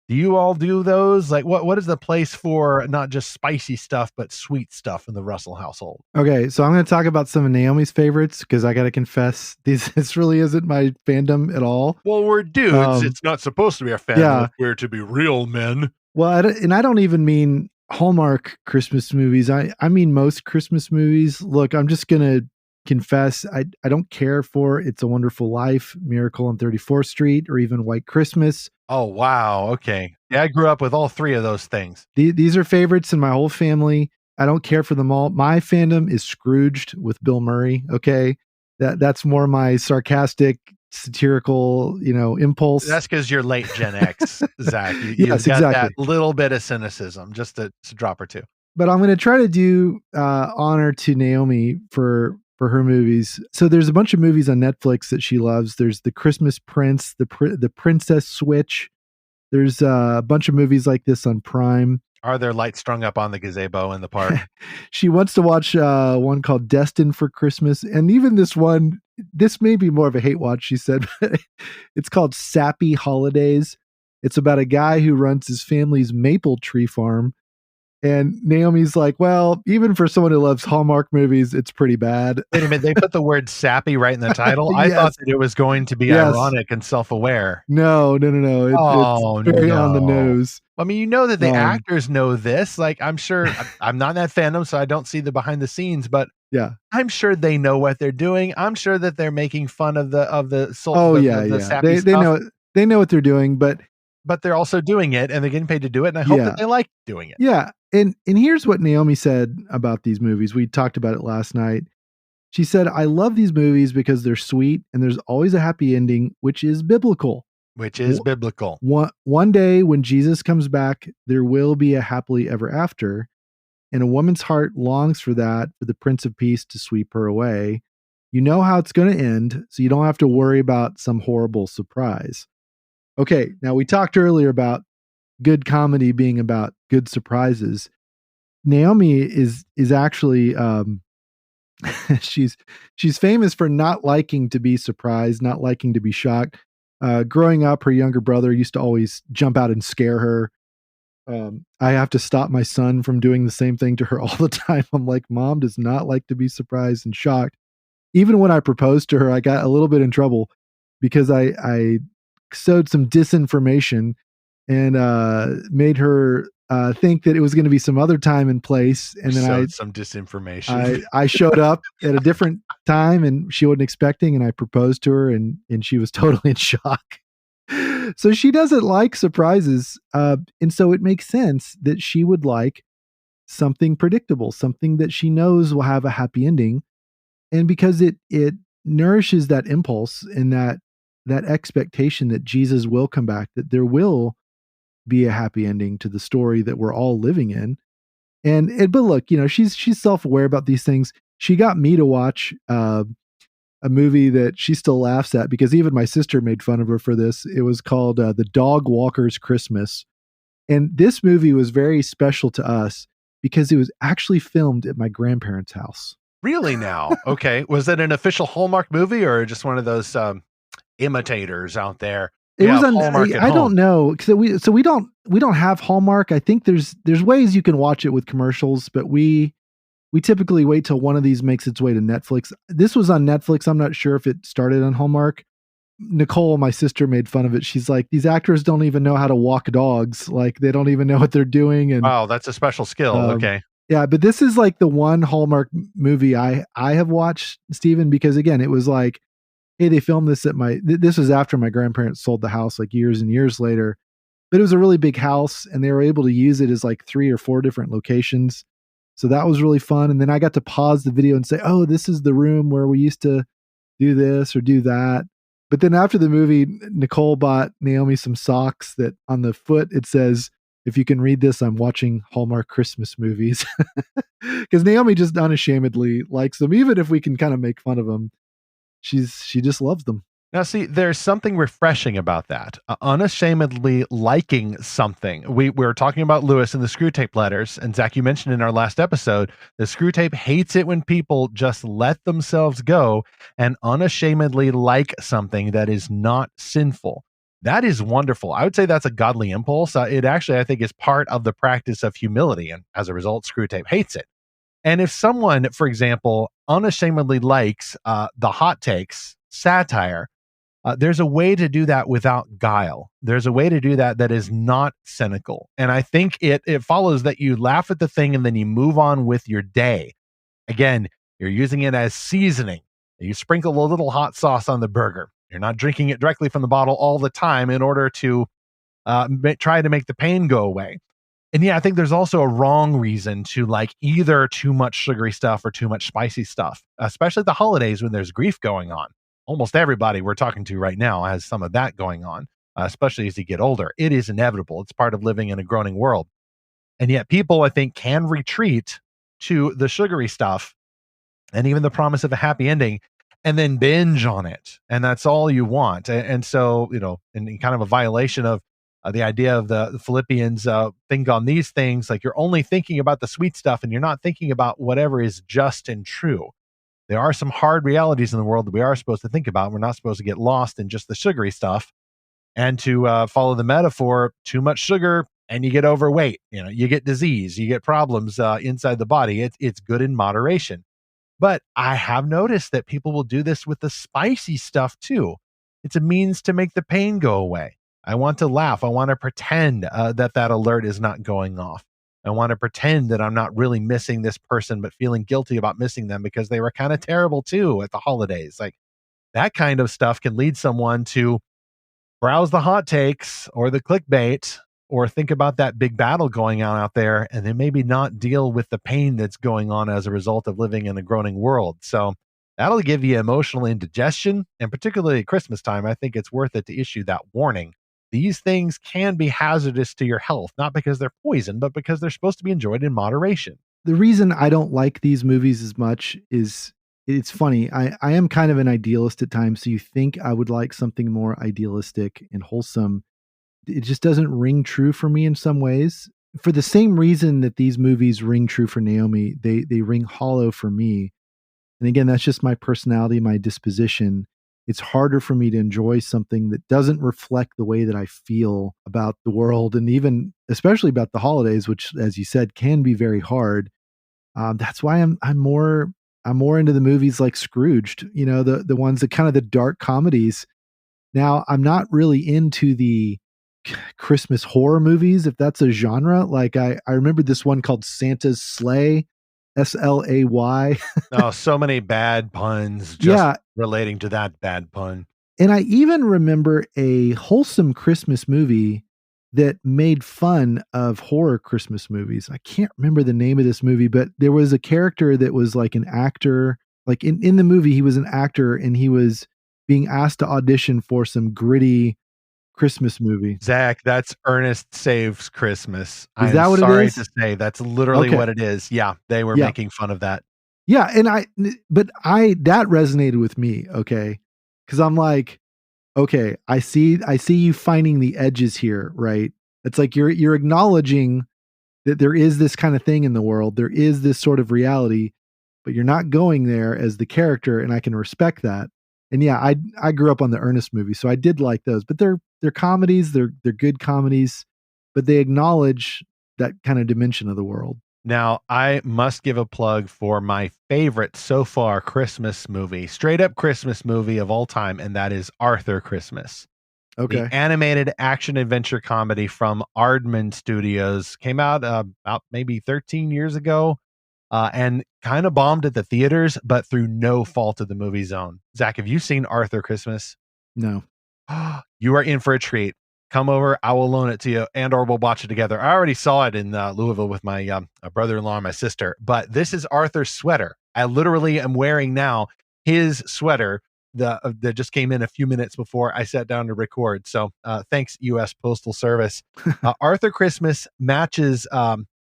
do you all do those? Like, what is the place for not just spicy stuff, but sweet stuff in the Russell household? Okay, so I'm going to talk about some of Naomi's favorites because I got to confess, this really isn't my fandom at all. Well, we're dudes. It's not supposed to be our fandom. Yeah. If we're to be real men. Well, I don't even mean Hallmark Christmas movies. I mean most Christmas movies. Look, I'm just going to confess, I don't care for It's a Wonderful Life, Miracle on 34th Street, or even White Christmas. Oh, wow. Okay. Yeah, I grew up with all three of those things. These are favorites in my whole family. I don't care for them all. My fandom is Scrooged with Bill Murray. Okay. That's more my sarcastic, satirical, impulse. That's because you're late Gen X, Zach. Yes, you've got exactly. that little bit of cynicism, just a drop or two. But I'm going to try to do honor to Naomi for her movies. So there's a bunch of movies on Netflix that she loves. There's The Christmas Prince, The Princess Switch. There's a bunch of movies like this on Prime. Are there lights strung up on the gazebo in the park? She wants to watch one called Destined for Christmas. And even this one, this may be more of a hate watch, she said. But it's called Sappy Holidays. It's about a guy who runs his family's maple tree farm. And Naomi's like, well, even for someone who loves Hallmark movies, it's pretty bad. Wait a minute, they put the word sappy right in the title? I thought that it was going to be ironic and self-aware. No. It's very on the nose. I mean, you know that the actors know this. Like, I'm sure, I'm not in that fandom, so I don't see the behind the scenes, but yeah, I'm sure they know what they're doing. I'm sure that they're making fun of the soul. Oh, the sappy stuff. They know what they're doing, but they're also doing it and they're getting paid to do it. And I hope that they like doing it. Yeah. And here's what Naomi said about these movies. We talked about it last night. She said, I love these movies because they're sweet and there's always a happy ending, which is biblical. One day when Jesus comes back, there will be a happily ever after. And a woman's heart longs for that, for the Prince of Peace to sweep her away. You know how it's going to end, so you don't have to worry about some horrible surprise. Okay, now we talked earlier about good comedy being about good surprises. Naomi is actually she's famous for not liking to be surprised, not liking to be shocked. Growing up, her younger brother used to always jump out and scare her. I have to stop my son from doing the same thing to her all the time. I'm like, Mom does not like to be surprised and shocked. Even when I proposed to her, I got a little bit in trouble because I sowed some disinformation and made her think that it was going to be some other time and place. And then some disinformation. I showed up at a different time and she wasn't expecting, and I proposed to her and she was totally in shock. So she doesn't like surprises. And so it makes sense that she would like something predictable, something that she knows will have a happy ending. And because it nourishes that impulse and that expectation that Jesus will come back, that there will be a happy ending to the story that we're all living in. But look, she's self-aware about these things. She got me to watch a movie that she still laughs at because even my sister made fun of her for this. It was called The Dog Walker's Christmas. And this movie was very special to us because it was actually filmed at my grandparents' house. Really now? Okay. Was it an official Hallmark movie or just one of those imitators out there? It We was have on. Hallmark at I don't home. know. So we don't have Hallmark. I think there's ways you can watch it with commercials, but we typically wait till one of these makes its way to Netflix. This was on Netflix. I'm not sure if it started on Hallmark. Nicole, my sister, made fun of it. She's like, these actors don't even know how to walk dogs. Like they don't even know what they're doing. And Wow, that's a special skill. um, Okay. yeah, but this is like the one Hallmark movie I have watched, Steven, because again, it was like, hey, they filmed this at this was after my grandparents sold the house like years and years later. But it was a really big house and they were able to use it as like 3 or 4 different locations. So that was really fun. And then I got to pause the video and say, oh, this is the room where we used to do this or do that. But then after the movie, Nicole bought Naomi some socks that on the foot it says, if you can read this, I'm watching Hallmark Christmas movies. Because Naomi just unashamedly likes them, even if we can kind of make fun of them. She just loves them. Now, see, there's something refreshing about that. Unashamedly liking something. We were talking about Lewis and the screw tape letters, and Zach, you mentioned in our last episode, the screw tape hates it when people just let themselves go and unashamedly like something that is not sinful. That is wonderful. I would say that's a godly impulse. It actually, I think, is part of the practice of humility, and as a result, screw tape hates it. And if someone, for example, unashamedly likes the hot takes, satire, there's a way to do that without guile. There's a way to do that that is not cynical. And I think it follows that you laugh at the thing and then you move on with your day. Again, you're using it as seasoning. You sprinkle a little hot sauce on the burger. You're not drinking it directly from the bottle all the time in order to try to make the pain go away. And yeah, I think there's also a wrong reason to like either too much sugary stuff or too much spicy stuff, especially at the holidays when there's grief going on. Almost everybody we're talking to right now has some of that going on, especially as you get older. It is inevitable. It's part of living in a groaning world. And yet people, I think, can retreat to the sugary stuff and even the promise of a happy ending and then binge on it. And that's all you want. And so, in kind of a violation of the idea of the Philippians think on these things, like you're only thinking about the sweet stuff and you're not thinking about whatever is just and true. There are some hard realities in the world that we are supposed to think about. We're not supposed to get lost in just the sugary stuff. And to follow the metaphor, too much sugar and you get overweight. You get disease, you get problems inside the body. It's good in moderation. But I have noticed that people will do this with the spicy stuff too. It's a means to make the pain go away. I want to laugh. I want to pretend that alert is not going off. I want to pretend that I'm not really missing this person, but feeling guilty about missing them because they were kind of terrible too at the holidays. Like that kind of stuff can lead someone to browse the hot takes or the clickbait or think about that big battle going on out there and then maybe not deal with the pain that's going on as a result of living in a groaning world. So that'll give you emotional indigestion. And particularly at Christmas time, I think it's worth it to issue that warning. These things can be hazardous to your health, not because they're poison, but because they're supposed to be enjoyed in moderation. The reason I don't like these movies as much is it's funny. I am kind of an idealist at times. So you think I would like something more idealistic and wholesome. It just doesn't ring true for me in some ways. For the same reason that these movies ring true for Naomi, they ring hollow for me. And again, that's just my personality, my disposition. It's harder for me to enjoy something that doesn't reflect the way that I feel about the world and even especially about the holidays, which, as you said, can be very hard. That's why I'm more into the movies like Scrooged, the ones that kind of the dark comedies. Now, I'm not really into the Christmas horror movies, if that's a genre. Like I remember this one called Santa's Sleigh, Slay. Oh, so many bad puns just Yeah. relating to that bad pun. And I even remember a wholesome Christmas movie that made fun of horror Christmas movies. I can't remember the name of this movie, but there was a character that was like an actor. Like in the movie, he was an actor and he was being asked to audition for some gritty Christmas movie. Zach, that's Ernest Saves Christmas. I Is am that what it sorry is? to say that's literally Okay. what it is. Yeah, they were Yeah. making fun of that. Yeah. And that resonated with me. Okay. Cause I'm like, okay, I see you finding the edges here, right? It's like you're acknowledging that there is this kind of thing in the world. There is this sort of reality, but you're not going there as the character, and I can respect that. And yeah, I grew up on the Ernest movie, so I did like those. But they're comedies, they're good comedies, but they acknowledge that kind of dimension of the world. Now, I must give a plug for my favorite so far Christmas movie, straight up Christmas movie of all time, and that is Arthur Christmas. The Okay. animated action adventure comedy from Aardman Studios came out about maybe 13 years ago, and kind of bombed at the theaters, but through no fault of the movie's own. Zach, have you seen Arthur Christmas? No. You are in for a treat. Come over, I will loan it to you, and or we'll watch it together. I already saw it in Louisville with my brother-in-law and my sister, but this is Arthur's sweater. I literally am wearing now his sweater that just came in a few minutes before I sat down to record. So thanks, U.S. Postal Service. Arthur Christmas matches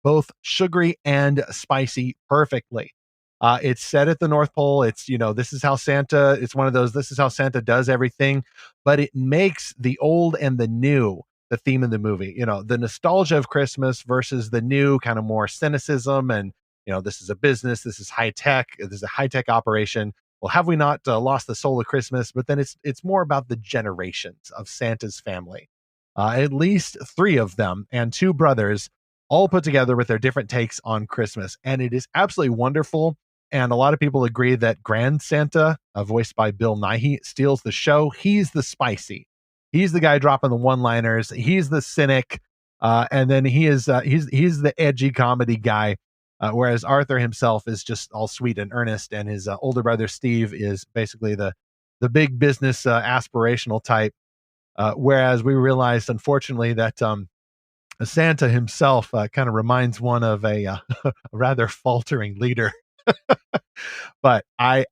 both sugary and spicy perfectly. It's set at the North Pole. It's, this is how Santa, it's one of those, this is how Santa does everything, but it makes the old and the new the theme of the movie. The nostalgia of Christmas versus the new kind of more cynicism. And, this is a business, this is high tech, this is a high tech operation. Well, have we not lost the soul of Christmas? But then it's more about the generations of Santa's family. At least three of them and two brothers all put together with their different takes on Christmas. And it is absolutely wonderful. And a lot of people agree that Grand Santa, voiced by Bill Nighy, steals the show. He's the spicy. He's the guy dropping the one-liners. He's the cynic. And then he's the edgy comedy guy. Whereas Arthur himself is just all sweet and earnest. And his older brother, Steve, is basically the big business aspirational type. Whereas we realized, unfortunately, that Santa himself kind of reminds one of a rather faltering leader. But I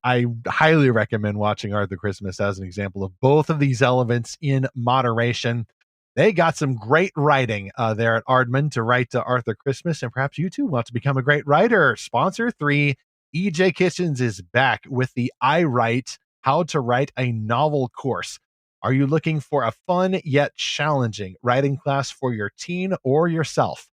highly recommend watching Arthur Christmas as an example of both of these elements in moderation. They got some great writing there at Aardman to write Arthur Christmas, and perhaps you too want to become a great writer. Sponsor 3, EJ Kitchens is back with the I Write How to Write a Novel course. Are you looking for a fun yet challenging writing class for your teen or yourself?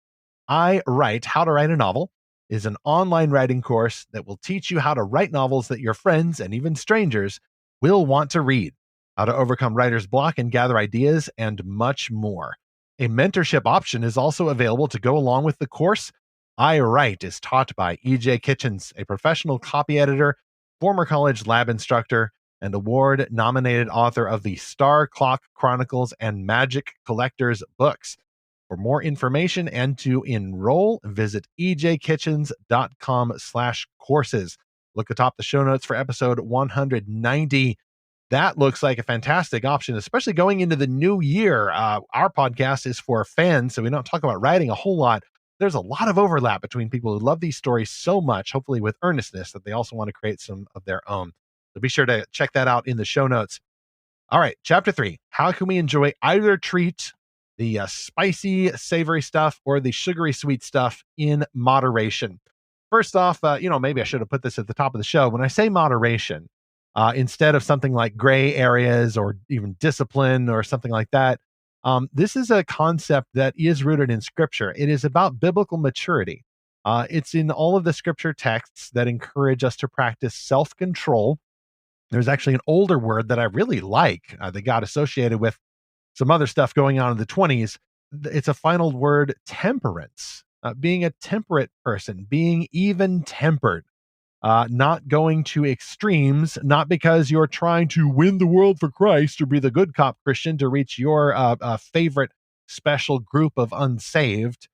I Write How to Write a Novel is an online writing course that will teach you how to write novels that your friends and even strangers will want to read, how to overcome writer's block and gather ideas, and much more. A mentorship option is also available to go along with the course. I Write is taught by EJ Kitchens, a professional copy editor, former college lab instructor, and award-nominated author of the Star Clock Chronicles and Magic Collectors books. For more information and to enroll, visit ejkitchens.com/courses. Look atop the show notes for episode 190. That looks like a fantastic option, especially going into the new year. Our podcast is for fans, so we don't talk about writing a whole lot. There's a lot of overlap between people who love these stories so much, hopefully with earnestness, that they also want to create some of their own. So be sure to check that out in the show notes. All right, chapter 3. How can we enjoy either treat, the spicy, savory stuff or the sugary, sweet stuff, in moderation? First off, maybe I should have put this at the top of the show. When I say moderation, instead of something like gray areas or even discipline or something like that, this is a concept that is rooted in Scripture. It is about biblical maturity. It's in all of the Scripture texts that encourage us to practice self-control. There's actually an older word that I really like that got associated with some other stuff going on in the 20s. It's a final word, temperance, being a temperate person, being even tempered, not going to extremes, not because you're trying to win the world for Christ or be the good cop Christian to reach your favorite special group of unsaved.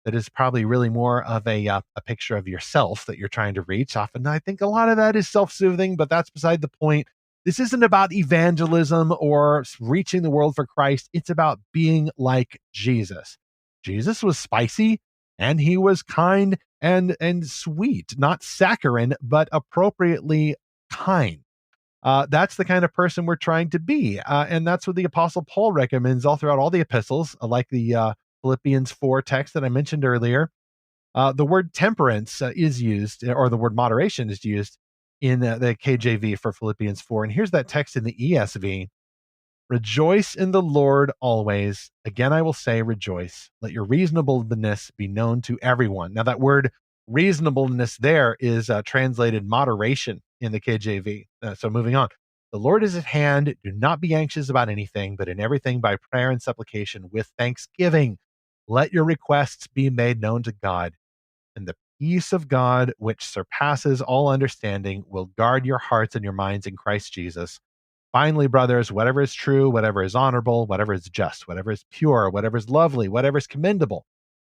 That is probably really more of a picture of yourself that you're trying to reach. Often, I think a lot of that is self-soothing, but that's beside the point. This isn't about evangelism or reaching the world for Christ. It's about being like Jesus. Jesus was spicy and he was kind and sweet, not saccharine, but appropriately kind. That's the kind of person we're trying to be. And that's what the Apostle Paul recommends all throughout all the epistles, like the Philippians 4 text that I mentioned earlier. The word temperance is used, or the word moderation is used in the KJV for Philippians 4. And here's that text in the ESV. Rejoice in the Lord always. Again, I will say rejoice. Let your reasonableness be known to everyone. Now, that word Reasonableness there is translated moderation in the KJV. So moving on. The Lord is at hand. Do not be anxious about anything, but in everything by prayer and supplication with thanksgiving. Let your requests be made known to God, and the peace of God, which surpasses all understanding, will guard your hearts and your minds in Christ Jesus. Finally, brothers, whatever is true, whatever is honorable, whatever is just, whatever is pure, whatever is lovely, whatever is commendable,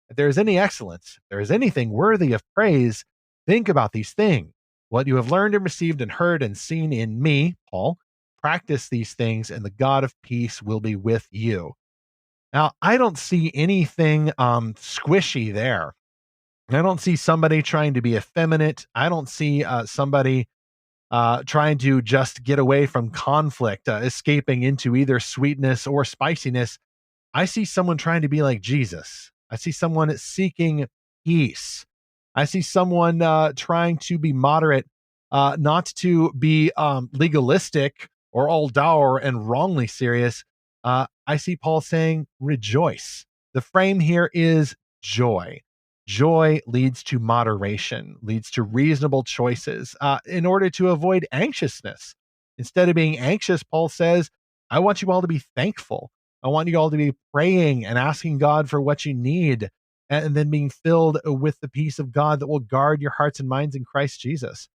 if there is any excellence, if there is anything worthy of praise, think about these things. What you have learned and received and heard and seen in me, Paul, practice these things, and the God of peace will be with you. Now, I don't see anything squishy there. I don't see somebody trying to be effeminate. I don't see somebody trying to just get away from conflict, escaping into either sweetness or spiciness. I see someone trying to be like Jesus. I see someone seeking peace. I see someone trying to be moderate, not to be legalistic or all dour and wrongly serious. I see Paul saying, rejoice. The frame here is joy. Joy leads to moderation, leads to reasonable choices in order to avoid anxiousness. Instead of being anxious, Paul says, I want you all to be thankful. I want you all to be praying and asking God for what you need, and then being filled with the peace of God that will guard your hearts and minds in Christ Jesus.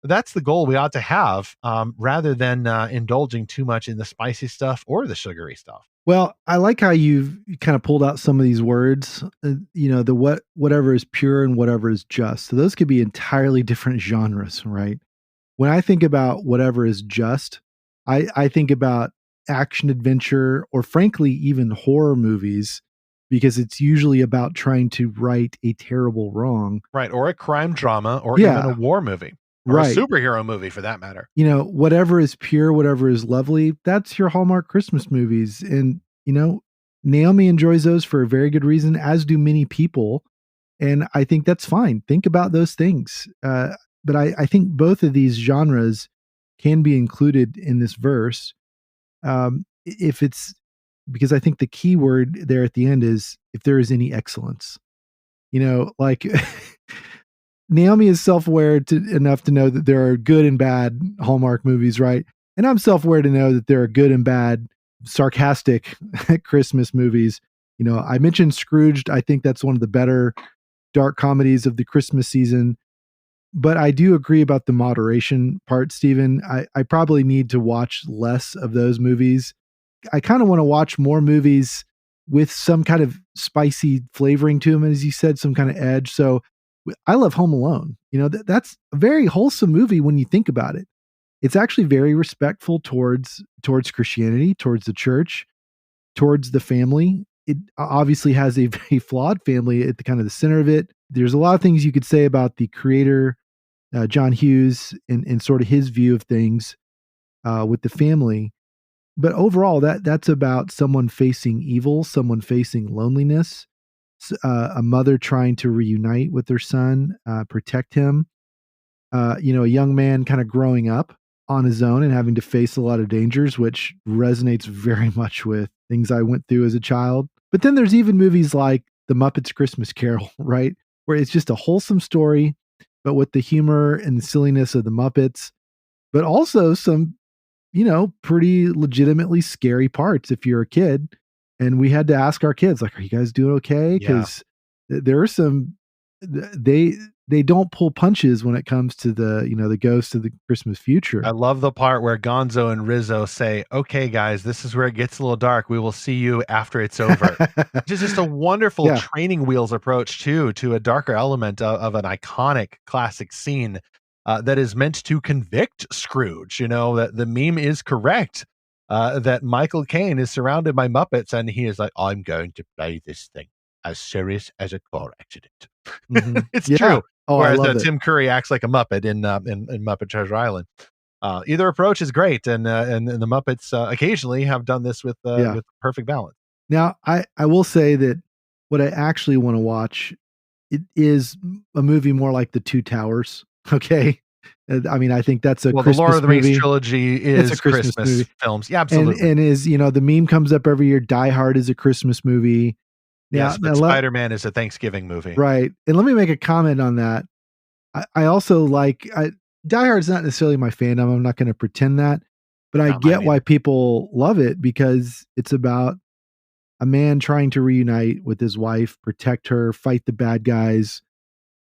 That's the goal we ought to have, rather than indulging too much in the spicy stuff or the sugary stuff. Well, I like how you've kind of pulled out some of these words, whatever is pure and whatever is just. So those could be entirely different genres, right? When I think about whatever is just, I think about action adventure, or frankly, even horror movies, because it's usually about trying to right a terrible wrong. Right. Or a crime drama, or even a war movie, or a superhero movie for that matter. Whatever is pure, whatever is lovely, that's your Hallmark Christmas movies. And, Naomi enjoys those for a very good reason, as do many people. And I think that's fine. Think about those things. But I think both of these genres can be included in this verse. If it's because I think the key word there at the end is if there is any excellence, like Naomi is self-aware enough to know that there are good and bad Hallmark movies, right? And I'm self-aware to know that there are good and bad sarcastic Christmas movies. I mentioned Scrooged. I think that's one of the better dark comedies of the Christmas season. But I do agree about the moderation part, Stephen. I probably need to watch less of those movies. I kind of want to watch more movies with some kind of spicy flavoring to them, as you said, some kind of edge. So I love Home Alone. That's a very wholesome movie when you think about it. It's actually very respectful towards Christianity, towards the church, towards the family. It obviously has a very flawed family at the kind of the center of it. There's a lot of things you could say about the creator, John Hughes, and sort of his view of things with the family. But overall, that's about someone facing evil, someone facing loneliness, a mother trying to reunite with their son, protect him. A young man kind of growing up on his own and having to face a lot of dangers, which resonates very much with things I went through as a child. But then there's even movies like The Muppets Christmas Carol, right? Where it's just a wholesome story, but with the humor and the silliness of the Muppets, but also some, pretty legitimately scary parts if you're a kid. And we had to ask our kids, like, are you guys doing okay? Because there are some, they don't pull punches when it comes to the ghost of the Christmas future. I love the part where Gonzo and Rizzo say, okay, guys, this is where it gets a little dark. We will see you after it's over. Which is just a wonderful training wheels approach too, to a darker element of an iconic classic scene that is meant to convict Scrooge. That the meme is correct. That Michael Caine is surrounded by Muppets and he is like, I'm going to play this thing as serious as a car accident. Mm-hmm. It's true. Oh, whereas Tim Curry acts like a Muppet in Muppet Treasure Island. Either approach is great, and the Muppets occasionally have done this with perfect balance. Now, I will say that what I actually want to watch, it is a movie more like The Two Towers. Okay. I mean, I think that's a Christmas the Lord of the Rings movie. trilogy is a Christmas films. Yeah, absolutely. And is, the meme comes up every year. Die Hard is a Christmas movie. Yeah, Yes, but Spider-Man is a Thanksgiving movie. right. And let me make a comment on that. I also like Die Hard's not necessarily my fandom. I'm not going to pretend that, but I Not mine get why either. people love it because it's about a man trying to reunite with his wife, protect her, fight the bad guys,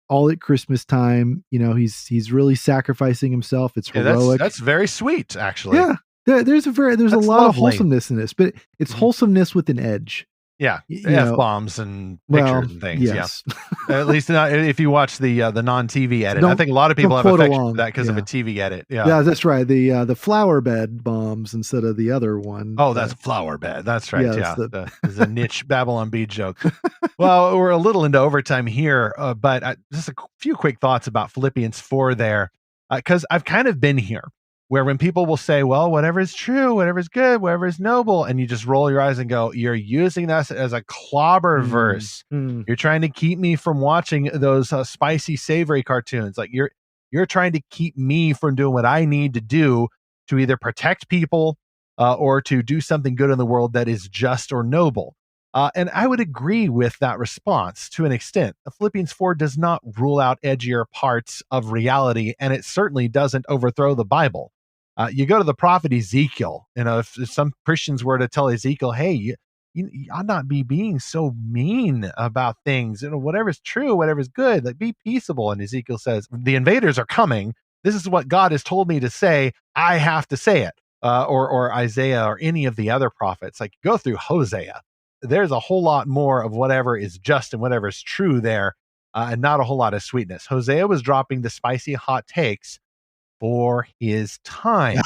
all at Christmas time. You know, he's really sacrificing himself. It's Yeah, heroic. that's very sweet, actually. Yeah, there's a That's lot of lovely. wholesomeness in this, but it's Mhm. wholesomeness with an edge. Yeah, You know, F-bombs and well, pictures and things, yes. yeah. At least not if you watch the non-TV edit. I Don't think a lot of don't people have quote affection for along. that because of a Yeah. TV edit, yeah. Yeah, that's right. The flower bed bombs instead of the other one. Oh, that's a flower bed. That's right, Yes, yeah. There's a niche Babylon Bee joke. Well, we're a little into overtime here, but just a few quick thoughts about Philippians 4 there, because I've kind of been here, where when people will say, well, whatever is true, whatever is good, whatever is noble, and you just roll your eyes and go, you're using that as a clobber verse. You're trying to keep me from watching those spicy, savory cartoons. Like you're trying to keep me from doing what I need to do to either protect people or to do something good in the world that is just or noble. And I would agree with that response to an extent. Philippians 4 does not rule out edgier parts of reality, and it certainly doesn't overthrow the Bible. You go to the prophet Ezekiel, if some Christians were to tell Ezekiel, hey, you ought not be being so mean about things, whatever's true, whatever's good, like be peaceable. And Ezekiel says, the invaders are coming. This is what God has told me to say. I have to say it. Or Isaiah or any of the other prophets, like go through Hosea. There's a whole lot more of whatever is just and whatever is true there, and not a whole lot of sweetness. Hosea was dropping the spicy hot takes for his time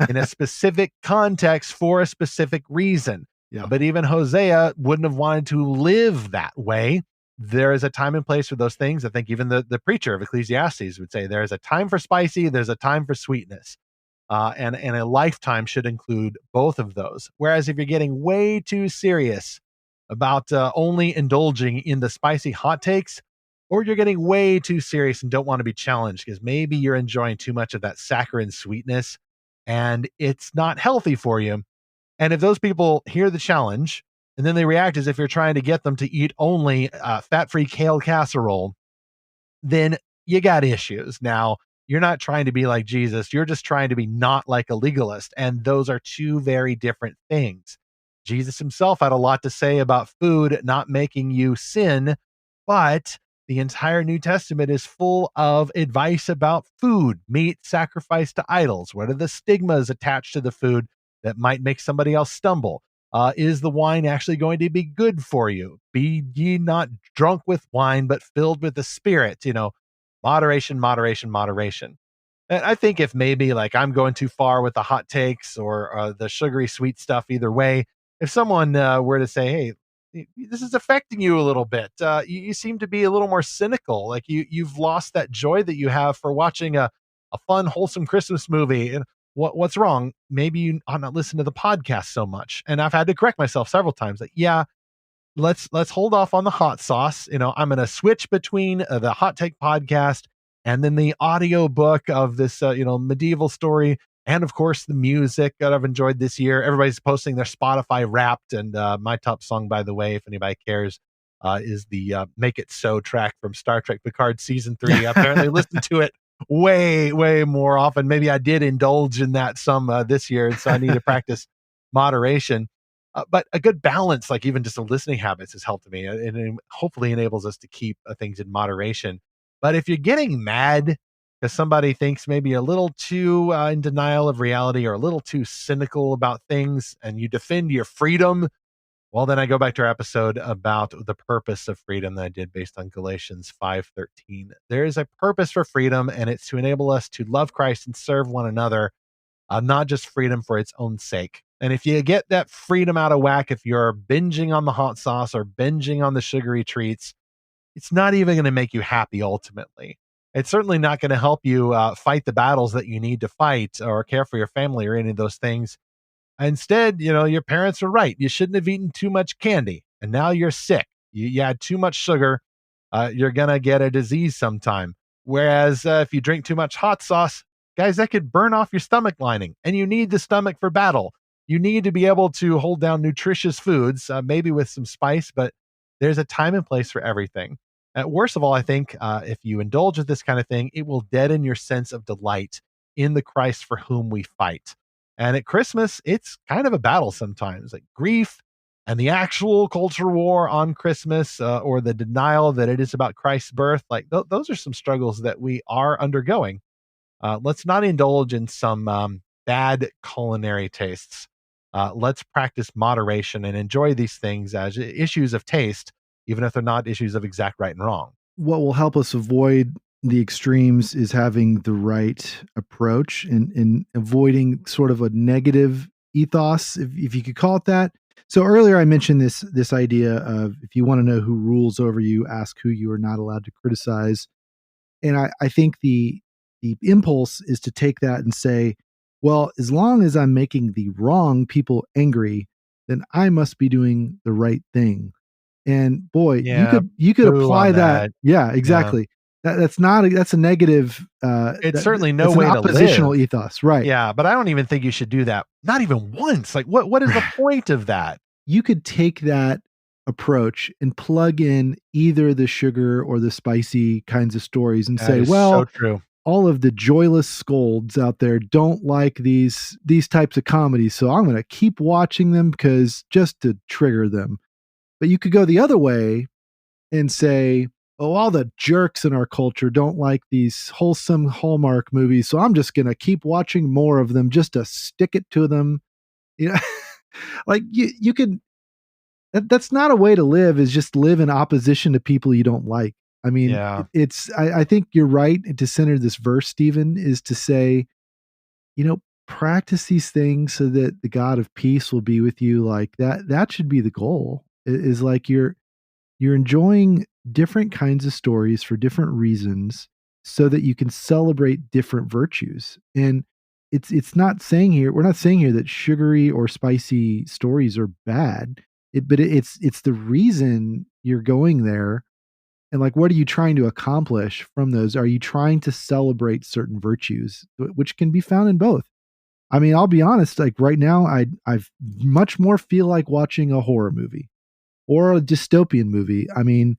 in a specific context for a specific reason. Yeah. But even Hosea wouldn't have wanted to live that way. There is a time and place for those things. I think even the preacher of Ecclesiastes would say there is a time for spicy, there's a time for sweetness. And a lifetime should include both of those. Whereas if you're getting way too serious about only indulging in the spicy hot takes, or you're getting way too serious and don't want to be challenged because maybe you're enjoying too much of that saccharine sweetness and it's not healthy for you. And if those people hear the challenge and then they react as if you're trying to get them to eat only fat-free kale casserole, then you got issues. Now, you're not trying to be like Jesus. You're just trying to be not like a legalist. And those are two very different things. Jesus himself had a lot to say about food not making you sin, but the entire New Testament is full of advice about food, meat sacrificed to idols. What are the stigmas attached to the food that might make somebody else stumble? Is the wine actually going to be good for you? Be ye not drunk with wine, but filled with the Spirit. Moderation, moderation, moderation. And I think if maybe like I'm going too far with the hot takes or the sugary sweet stuff, either way, if someone were to say, "Hey, this is affecting you a little bit," you seem to be a little more cynical. Like you've lost that joy that you have for watching a fun, wholesome Christmas movie. And what's wrong? Maybe you ought not listen to the podcast so much. And I've had to correct myself several times. That yeah, let's hold off on the hot sauce. I'm going to switch between the hot take podcast and then the audio book of this medieval story, and of course the music that I've enjoyed this year. Everybody's posting their Spotify Wrapped, and my top song, by the way, if anybody cares, is the Make It So track from Star Trek Picard season 3. I apparently listened to it way more often. Maybe I did indulge in that some this year, and so I need to practice moderation. But a good balance, like even just the listening habits, has helped me, and it hopefully enables us to keep things in moderation. But if you're getting mad because somebody thinks maybe a little too in denial of reality or a little too cynical about things, and you defend your freedom, well, then I go back to our episode about the purpose of freedom that I did based on Galatians 5:13. There is a purpose for freedom, and it's to enable us to love Christ and serve one another, not just freedom for its own sake. And if you get that freedom out of whack, if you're binging on the hot sauce or binging on the sugary treats, it's not even going to make you happy ultimately. It's certainly not going to help you fight the battles that you need to fight or care for your family or any of those things. Instead, your parents are right. You shouldn't have eaten too much candy, and now you're sick. You had too much sugar. You're going to get a disease sometime. Whereas if you drink too much hot sauce, guys, that could burn off your stomach lining, and you need the stomach for battle. You need to be able to hold down nutritious foods, maybe with some spice, but there's a time and place for everything. Worst of all, I think if you indulge with this kind of thing, it will deaden your sense of delight in the Christ for whom we fight. And at Christmas, it's kind of a battle sometimes, like grief and the actual culture war on Christmas, or the denial that it is about Christ's birth. Like those are some struggles that we are undergoing. Let's not indulge in some bad culinary tastes. Let's practice moderation and enjoy these things as issues of taste, even if they're not issues of exact right and wrong. What will help us avoid the extremes is having the right approach and avoiding sort of a negative ethos, if you could call it that. So earlier I mentioned this idea of, if you want to know who rules over you, ask who you are not allowed to criticize. And I think the impulse is to take that and say, well, as long as I'm making the wrong people angry, then I must be doing the right thing. And boy, Yeah, you could poo apply on that. that. Yeah, Yeah. exactly. That's a negative. It's certainly no That's an way to oppositional live. ethos, right? Yeah, but I don't even think you should do that. Not even once. Like what is the point of that? You could take that approach and plug in either the sugar or the spicy kinds of stories and That say, is so well, true. all of the joyless scolds out there don't like these types of comedies, so I'm going to keep watching them because just to trigger them. But you could go the other way and say, oh, all the jerks in our culture don't like these wholesome Hallmark movies, so I'm just going to keep watching more of them just to stick it to them. You know, like you could. That's not a way to live. Is just live in opposition to people you don't like. I mean, Yeah. I think you're right to center this verse, Stephen, is to say, practice these things so that the God of peace will be with you. Like that should be the goal. Is like you're enjoying different kinds of stories for different reasons so that you can celebrate different virtues. And it's not saying here, we're not saying here that sugary or spicy stories are bad. It's the reason you're going there. And like, what are you trying to accomplish from those? Are you trying to celebrate certain virtues, which can be found in both? I mean, I'll be honest, like right now, I much more feel like watching a horror movie or a dystopian movie. I mean,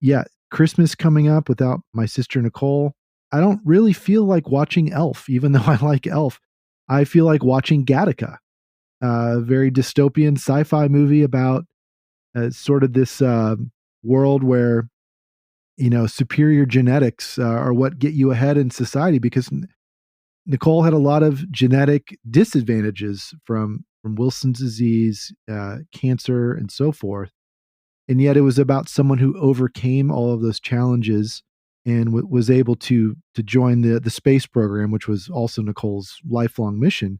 yeah, Christmas coming up without my sister Nicole, I don't really feel like watching Elf, even though I like Elf. I feel like watching Gattaca, a very dystopian sci-fi movie about sort of this world where superior genetics are what get you ahead in society, because Nicole had a lot of genetic disadvantages from Wilson's disease, cancer, and so forth. And yet it was about someone who overcame all of those challenges and was able to join the space program, which was also Nicole's lifelong mission.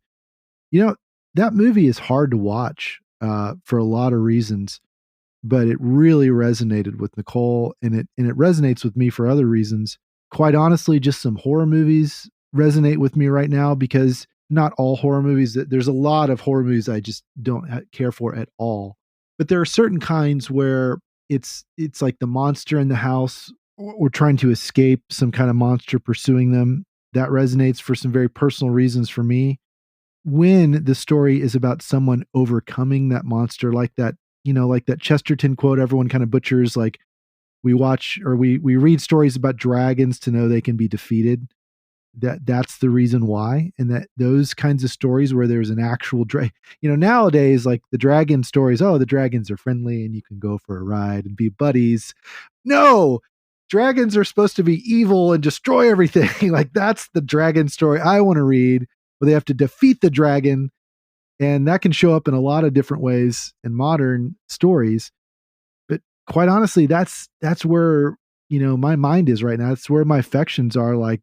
You know, that movie is hard to watch for a lot of reasons, but it really resonated with Nicole, and it resonates with me for other reasons. Quite honestly, just some horror movies resonate with me right now, because not all horror movies, there's a lot of horror movies I just don't care for at all. But there are certain kinds where it's like the monster in the house, or trying to escape some kind of monster pursuing them. That resonates for some very personal reasons for me. When the story is about someone overcoming that monster, like that, like that Chesterton quote everyone kind of butchers, like, we watch or we read stories about dragons to know they can be defeated. That's the reason why. And that those kinds of stories where there's an actual nowadays, like the dragon stories, oh, the dragons are friendly and you can go for a ride and be buddies. No, dragons are supposed to be evil and destroy everything. Like, that's the dragon story I want to read, where they have to defeat the dragon. And that can show up in a lot of different ways in modern stories. But quite honestly, that's where my mind is right now. That's where my affections are. Like,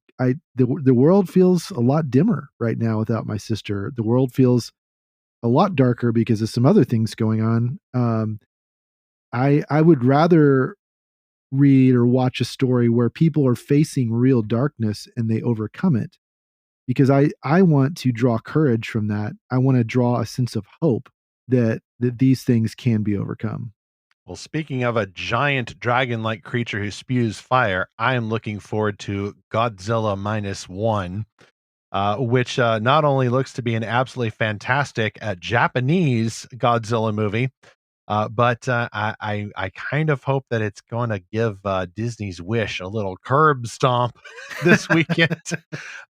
the world feels a lot dimmer right now without my sister. The world feels a lot darker because of some other things going on. I would rather read or watch a story where people are facing real darkness and they overcome it, because I want to draw courage from that. I want to draw a sense of hope that these things can be overcome. Well, speaking of a giant dragon-like creature who spews fire, I am looking forward to Godzilla minus one, which not only looks to be an absolutely fantastic Japanese Godzilla movie, But I kind of hope that it's going to give Disney's Wish a little curb stomp this weekend,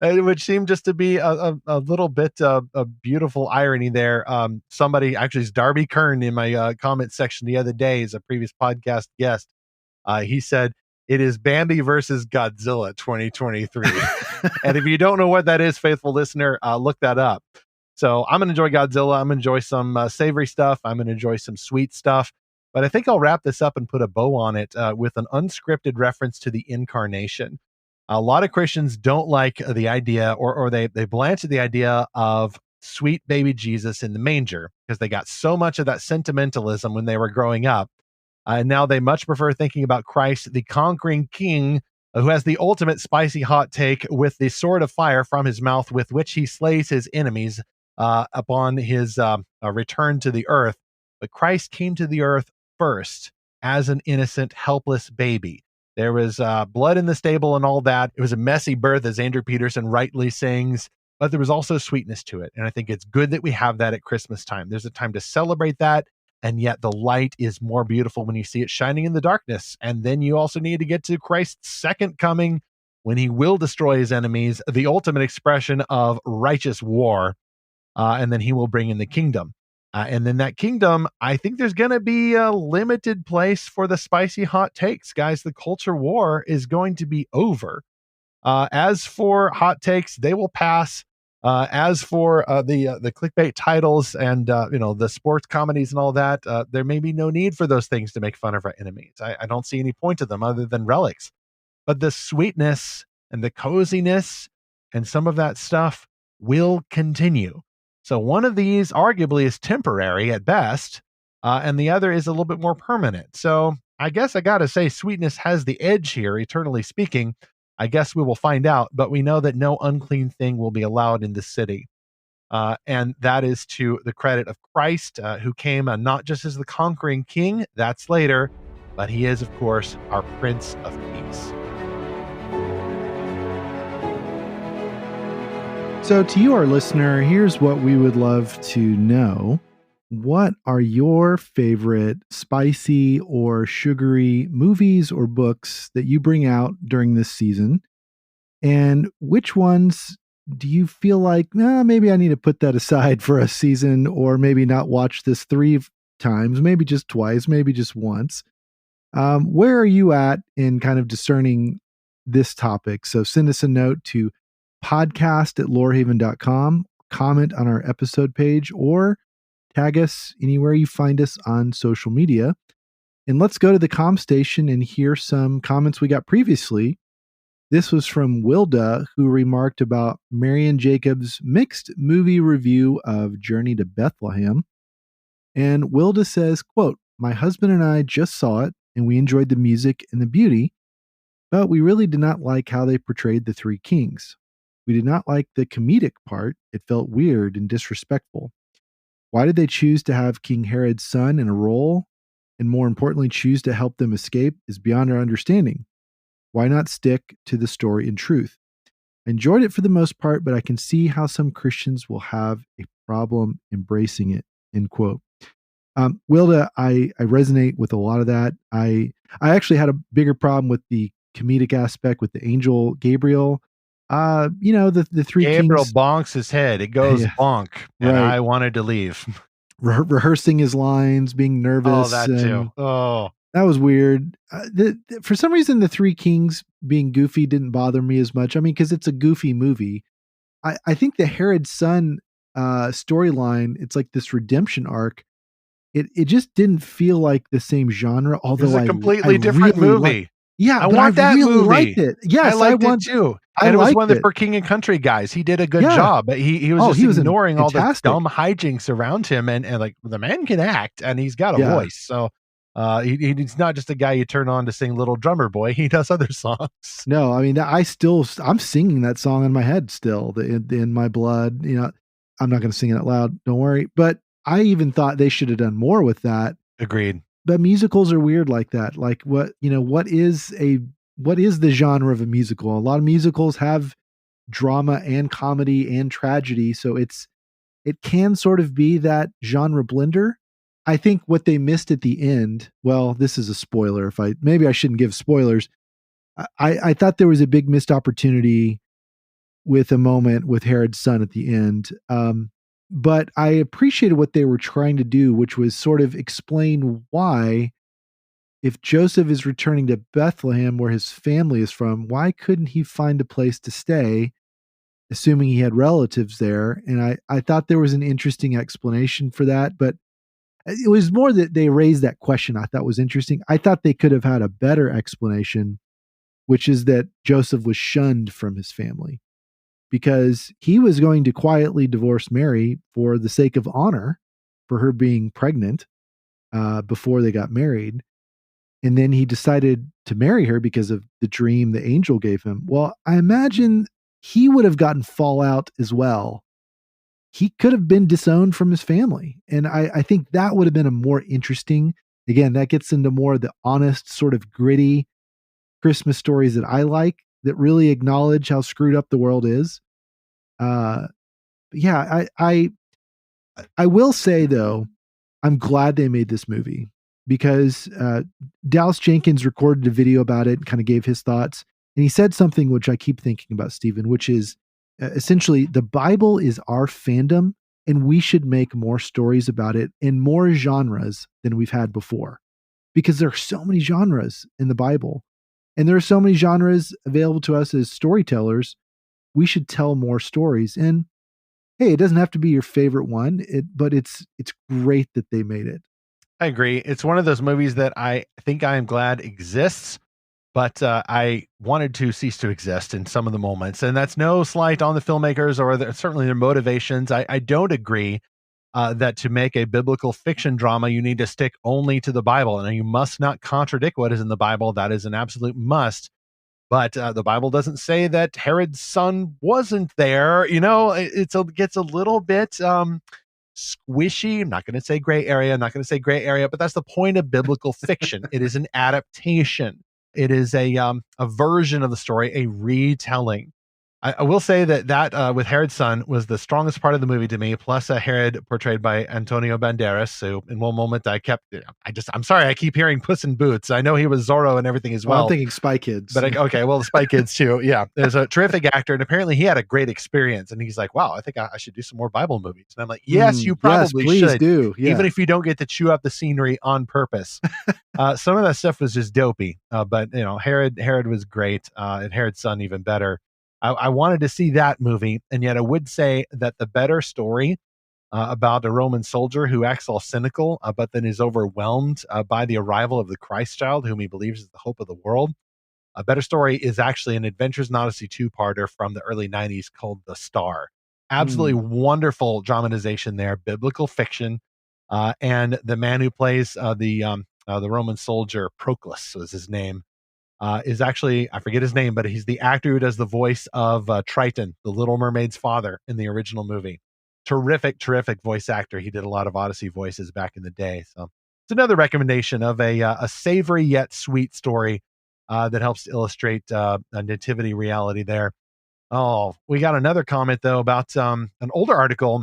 which seemed just to be a little bit of beautiful irony there. Somebody, actually, it's Darby Kern in my comment section the other day, is a previous podcast guest. He said, "It is Bambi versus Godzilla 2023." And if you don't know what that is, faithful listener, look that up. So I'm going to enjoy Godzilla. I'm going to enjoy some savory stuff. I'm going to enjoy some sweet stuff. But I think I'll wrap this up and put a bow on it with an unscripted reference to the incarnation. A lot of Christians don't like the idea, or they blanch at the idea of sweet baby Jesus in the manger, because they got so much of that sentimentalism when they were growing up. And now they much prefer thinking about Christ, the conquering king, who has the ultimate spicy hot take with the sword of fire from his mouth, with which he slays his enemies upon his return to the earth. But Christ came to the earth first as an innocent, helpless baby. There was blood in the stable and all that. It was a messy birth, as Andrew Peterson rightly sings, but there was also sweetness to it. And I think it's good that we have that at Christmas time. There's a time to celebrate that. And yet the light is more beautiful when you see it shining in the darkness. And then you also need to get to Christ's second coming, when he will destroy his enemies, the ultimate expression of righteous war. And then he will bring in the kingdom. And then that kingdom, I think there's going to be a limited place for the spicy hot takes. Guys, the culture war is going to be over. As for hot takes, they will pass. As for the clickbait titles and the sports comedies and all that, there may be no need for those things to make fun of our enemies. I don't see any point to them other than relics. But the sweetness and the coziness and some of that stuff will continue. So one of these arguably is temporary at best, and the other is a little bit more permanent. So I guess I got to say sweetness has the edge here, eternally speaking. I guess we will find out, but we know that no unclean thing will be allowed in the city. And that is to the credit of Christ, who came not just as the conquering king, that's later, but he is, of course, our Prince of Peace. So to you, our listener, here's what we would love to know. What are your favorite spicy or sugary movies or books that you bring out during this season? And which ones do you feel like, maybe I need to put that aside for a season, or maybe not watch this 3 times, maybe just twice, maybe just once? Where are you at in kind of discerning this topic? So send us a note to podcast@lorehaven.com, comment on our episode page, or tag us anywhere you find us on social media. And let's go to the comm station and hear some comments we got previously. This was from Wilda, who remarked about Marion Jacobs' mixed movie review of Journey to Bethlehem. And Wilda says, quote, "My husband and I just saw it, and we enjoyed the music and the beauty, but we really did not like how they portrayed the 3 kings. We did not like the comedic part. It felt weird and disrespectful. Why did they choose to have King Herod's son in a role, and more importantly, choose to help them escape, is beyond our understanding. Why not stick to the story in truth? I enjoyed it for the most part, but I can see how some Christians will have a problem embracing it," end quote. Wilda, I resonate with a lot of that. I actually had a bigger problem with the comedic aspect with the angel Gabriel. The 3 Gabriel kings bonks his head. It goes Yeah, bonk. And right. I wanted to leave. Rehearsing his lines, being nervous. Oh, that too. Oh, That was weird. For some reason, the 3 kings being goofy didn't bother me as much. I mean, because it's a goofy movie. I think the Herod's son storyline, it's like this redemption arc. It just didn't feel like the same genre. Although it's a completely I different really movie. Yeah, I but want I that really movie. liked it. Yes, I liked it too. And it was one of the For King and Country guys. He did a good job, but he was just ignoring all the dumb hijinks around him, and like, the man can act and he's got a voice. So he's not just a guy you turn on to sing Little Drummer Boy. He does other songs. No, I mean, I'm singing that song in my head still, in my blood. I'm not going to sing it out loud. Don't worry. But I even thought they should have done more with that. Agreed. But musicals are weird like that. Like what is the genre of a musical? A lot of musicals have drama and comedy and tragedy. So it can sort of be that genre blender. I think what they missed at the end, well, this is a spoiler. Maybe I shouldn't give spoilers. I thought there was a big missed opportunity with a moment with Herod's son at the end. But I appreciated what they were trying to do, which was sort of explain why, if Joseph is returning to Bethlehem, where his family is from, why couldn't he find a place to stay, assuming he had relatives there? And I thought there was an interesting explanation for that, but it was more that they raised that question I thought was interesting. I thought they could have had a better explanation, which is that Joseph was shunned from his family because he was going to quietly divorce Mary for the sake of honor for her being pregnant before they got married. And then he decided to marry her because of the dream the angel gave him. Well, I imagine he would have gotten fallout as well. He could have been disowned from his family. And I think that would have been a more interesting, again, that gets into more of the honest, sort of gritty Christmas stories that I like, that really acknowledge how screwed up the world is. Yeah, I will say though, I'm glad they made this movie because Dallas Jenkins recorded a video about it and kind of gave his thoughts. And he said something which I keep thinking about, Stephen, which is essentially the Bible is our fandom and we should make more stories about it in more genres than we've had before, because there are so many genres in the Bible and there are so many genres available to us as storytellers. We should tell more stories. And hey, it doesn't have to be your favorite one, but it's great that they made it. I agree. It's one of those movies that I think I am glad exists, but I wanted to cease to exist in some of the moments. And that's no slight on the filmmakers or certainly their motivations. I don't agree that to make a biblical fiction drama, you need to stick only to the Bible. And you must not contradict what is in the Bible. That is an absolute must. But the Bible doesn't say that Herod's son wasn't there. It gets a little bit squishy. I'm not going to say gray area. But that's the point of biblical fiction. It is an adaptation. It is a version of the story, a retelling. I will say that with Herod's son was the strongest part of the movie to me, plus Herod portrayed by Antonio Banderas. So in one moment I'm sorry, I keep hearing Puss in Boots. I know he was Zorro and everything as well. I'm thinking Spy Kids. But okay, well, the Spy Kids too. Yeah, there's a terrific actor, and apparently he had a great experience. And he's like, "Wow, I think I should do some more Bible movies." And I'm like, "Yes, you probably should. Do. Yeah. Even if you don't get to chew up the scenery on purpose." Some of that stuff was just dopey, but Herod was great, and Herod's son even better. I wanted to see that movie, and yet I would say that the better story about a Roman soldier who acts all cynical, but then is overwhelmed by the arrival of the Christ child, whom he believes is the hope of the world. A better story is actually an Adventures in Odyssey two-parter from the early 90s called The Star. Absolutely wonderful dramatization there, biblical fiction, and the man who plays the Roman soldier, Proclus was his name, is actually, I forget his name, but he's the actor who does the voice of Triton, the Little Mermaid's father in the original movie. Terrific voice actor. He did a lot of Odyssey voices back in the day. So it's another recommendation of a savory yet sweet story that helps to illustrate a nativity reality there. Oh, we got another comment though about an older article,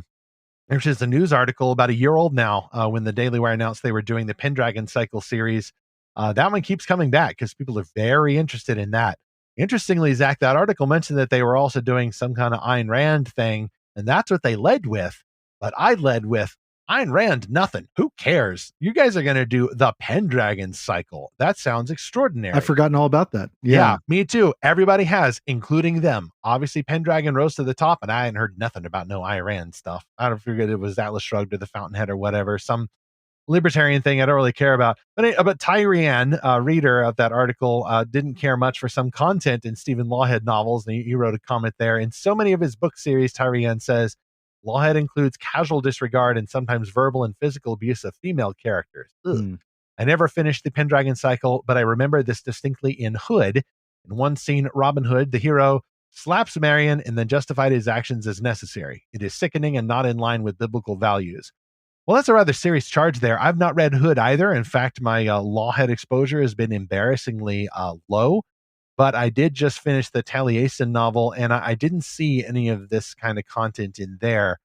which is a news article about a year old now, when the Daily Wire announced they were doing the Pendragon Cycle series. That one keeps coming back because people are very interested in that. Interestingly, Zach, that article mentioned that they were also doing some kind of Ayn Rand thing, and that's what they led with. But I led with Ayn Rand, nothing. Who cares? You guys are going to do the Pendragon Cycle. That sounds extraordinary. I've forgotten all about that. Yeah, me too. Everybody has, including them. Obviously, Pendragon rose to the top, and I hadn't heard nothing about no Ayn Rand stuff. I don't forget it was Atlas Shrugged or the Fountainhead or whatever, some libertarian thing I don't really care about. But Tyrian, reader of that article, didn't care much for some content in Stephen Lawhead novels, and he wrote a comment there. In so many of his book series, Tyrian says, Lawhead includes casual disregard and sometimes verbal and physical abuse of female characters. I never finished the Pendragon Cycle, but I remember this distinctly in Hood. In one scene, Robin Hood, the hero, slaps Marion and then justified his actions as necessary. It is sickening and not in line with biblical values. Well, that's a rather serious charge there. I've not read Hood either. In fact, my Lawhead exposure has been embarrassingly low. But I did just finish the Taliesin novel, and I didn't see any of this kind of content in there.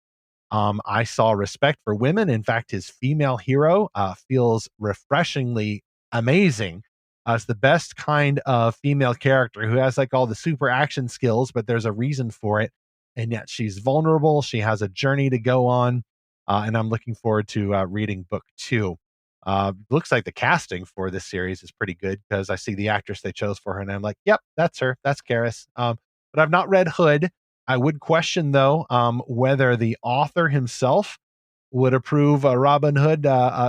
I saw respect for women. In fact, his female hero feels refreshingly amazing. It's the best kind of female character who has like all the super action skills, but there's a reason for it. And yet she's vulnerable. She has a journey to go on. And I'm looking forward to reading book 2. Looks like the casting for this series is pretty good because I see the actress they chose for her and I'm like, yep, that's her. That's Karis. But I've not read Hood. I would question, though, whether the author himself would approve Robin Hood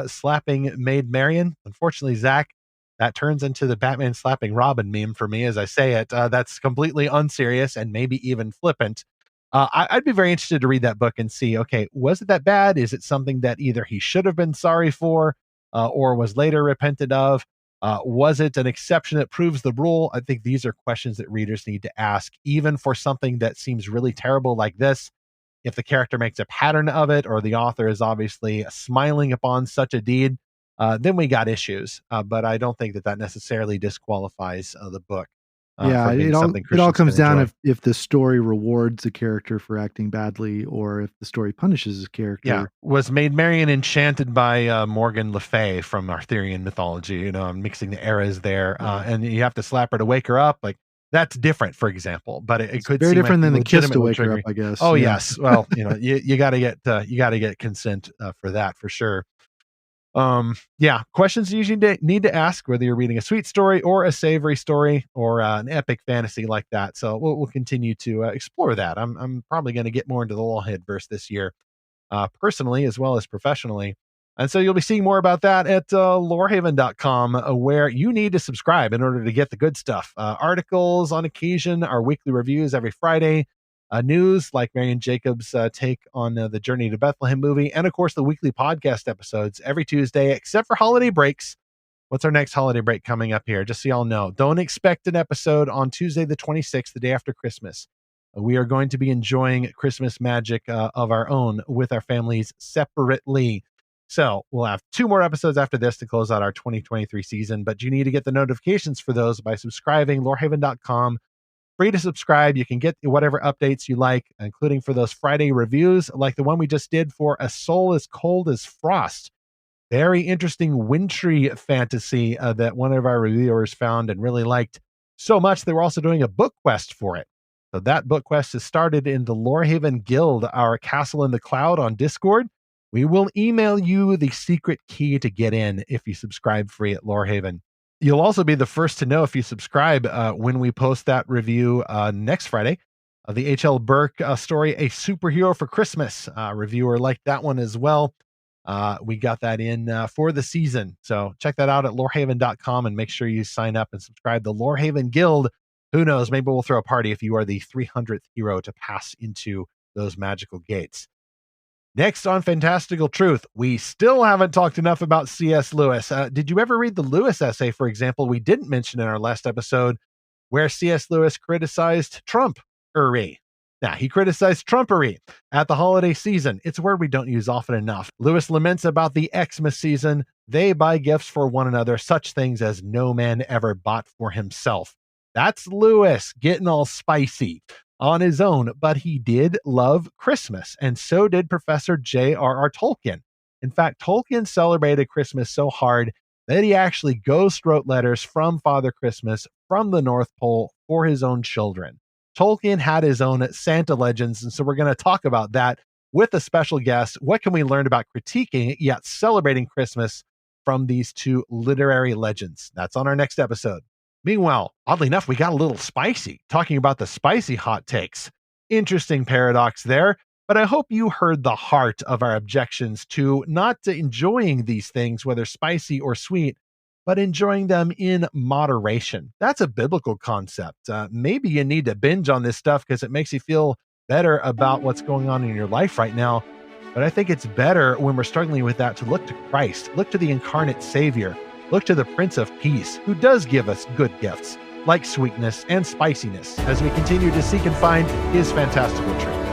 slapping Maid Marian. Unfortunately, Zach, that turns into the Batman slapping Robin meme for me as I say it. That's completely unserious and maybe even flippant. I'd be very interested to read that book and see, okay, was it that bad? Is it something that either he should have been sorry for or was later repented of? Was it an exception that proves the rule? I think these are questions that readers need to ask, even for something that seems really terrible like this. If the character makes a pattern of it, or the author is obviously smiling upon such a deed, then we got issues. But I don't think that necessarily disqualifies the book. Yeah, from being something it all Christians comes can down enjoy. if the story rewards a character for acting badly or if the story punishes a Yeah. character. Was Maid Marian enchanted by Morgan Le Fay from Arthurian mythology? I'm mixing the eras there. Yeah. And you have to slap her to wake her up. Like, that's different, for example. But it It's could very seem like different than the kiss to legitimately wake her up, triggering. I guess. Oh, Yeah. yes. Well, you got to get consent for that, for sure. Yeah, questions you usually need to ask, whether you're reading a sweet story or a savory story or an epic fantasy like that. So we'll continue to explore that. I'm probably going to get more into the Lawhead verse this year, personally as well as professionally. And so you'll be seeing more about that at lorehaven.com, where you need to subscribe in order to get the good stuff. Articles on occasion, our weekly reviews every Friday, news like Marion Jacobs' take on the Journey to Bethlehem movie, and of course the weekly podcast episodes every Tuesday, except for holiday breaks. What's our next holiday break coming up here? Just so y'all know, don't expect an episode on Tuesday the 26th, the day after Christmas. We are going to be enjoying Christmas magic of our own with our families separately. So we'll have 2 more episodes after this to close out our 2023 season, but you need to get the notifications for those by subscribing, lorehaven.com. Free to subscribe. You can get whatever updates you like, including for those Friday reviews, like the one we just did for A Soul as Cold as Frost. Very interesting wintry fantasy that one of our reviewers found and really liked so much they were also doing a book quest for it. So that book quest is started in the Lorehaven Guild, our Castle in the Cloud on Discord. We will email you the secret key to get in if you subscribe free at Lorehaven. You'll also be the first to know if you subscribe when we post that review next Friday. The H.L. Burke story, A Superhero for Christmas. Reviewer liked that one as well. We got that in for the season. So check that out at lorehaven.com and make sure you sign up and subscribe to the Lorehaven Guild. Who knows? Maybe we'll throw a party if you are the 300th hero to pass into those magical gates. Next on Fantastical Truth, we still haven't talked enough about C.S. Lewis. Did you ever read the Lewis essay, for example, we didn't mention in our last episode, where C.S. Lewis criticized Trumpery? Now, he criticized Trumpery at the holiday season. It's a word we don't use often enough. Lewis laments about the Xmas season. They buy gifts for one another, such things as no man ever bought for himself. That's Lewis getting all spicy on his own, but he did love Christmas, and so did Professor J.R.R. Tolkien. In fact, Tolkien celebrated Christmas so hard that he actually ghost wrote letters from Father Christmas from the North Pole for his own children. Tolkien had his own Santa legends, and so we're going to talk about that with a special guest. What can we learn about critiquing yet celebrating Christmas from these 2 literary legends? That's on our next episode. Meanwhile, oddly enough, we got a little spicy, talking about the spicy hot takes. Interesting paradox there, but I hope you heard the heart of our objections to not enjoying these things, whether spicy or sweet, but enjoying them in moderation. That's a biblical concept. Maybe you need to binge on this stuff because it makes you feel better about what's going on in your life right now. But I think it's better when we're struggling with that to look to Christ, look to the incarnate Savior, look to the Prince of Peace, who does give us good gifts, like sweetness and spiciness, as we continue to seek and find his fantastical truth.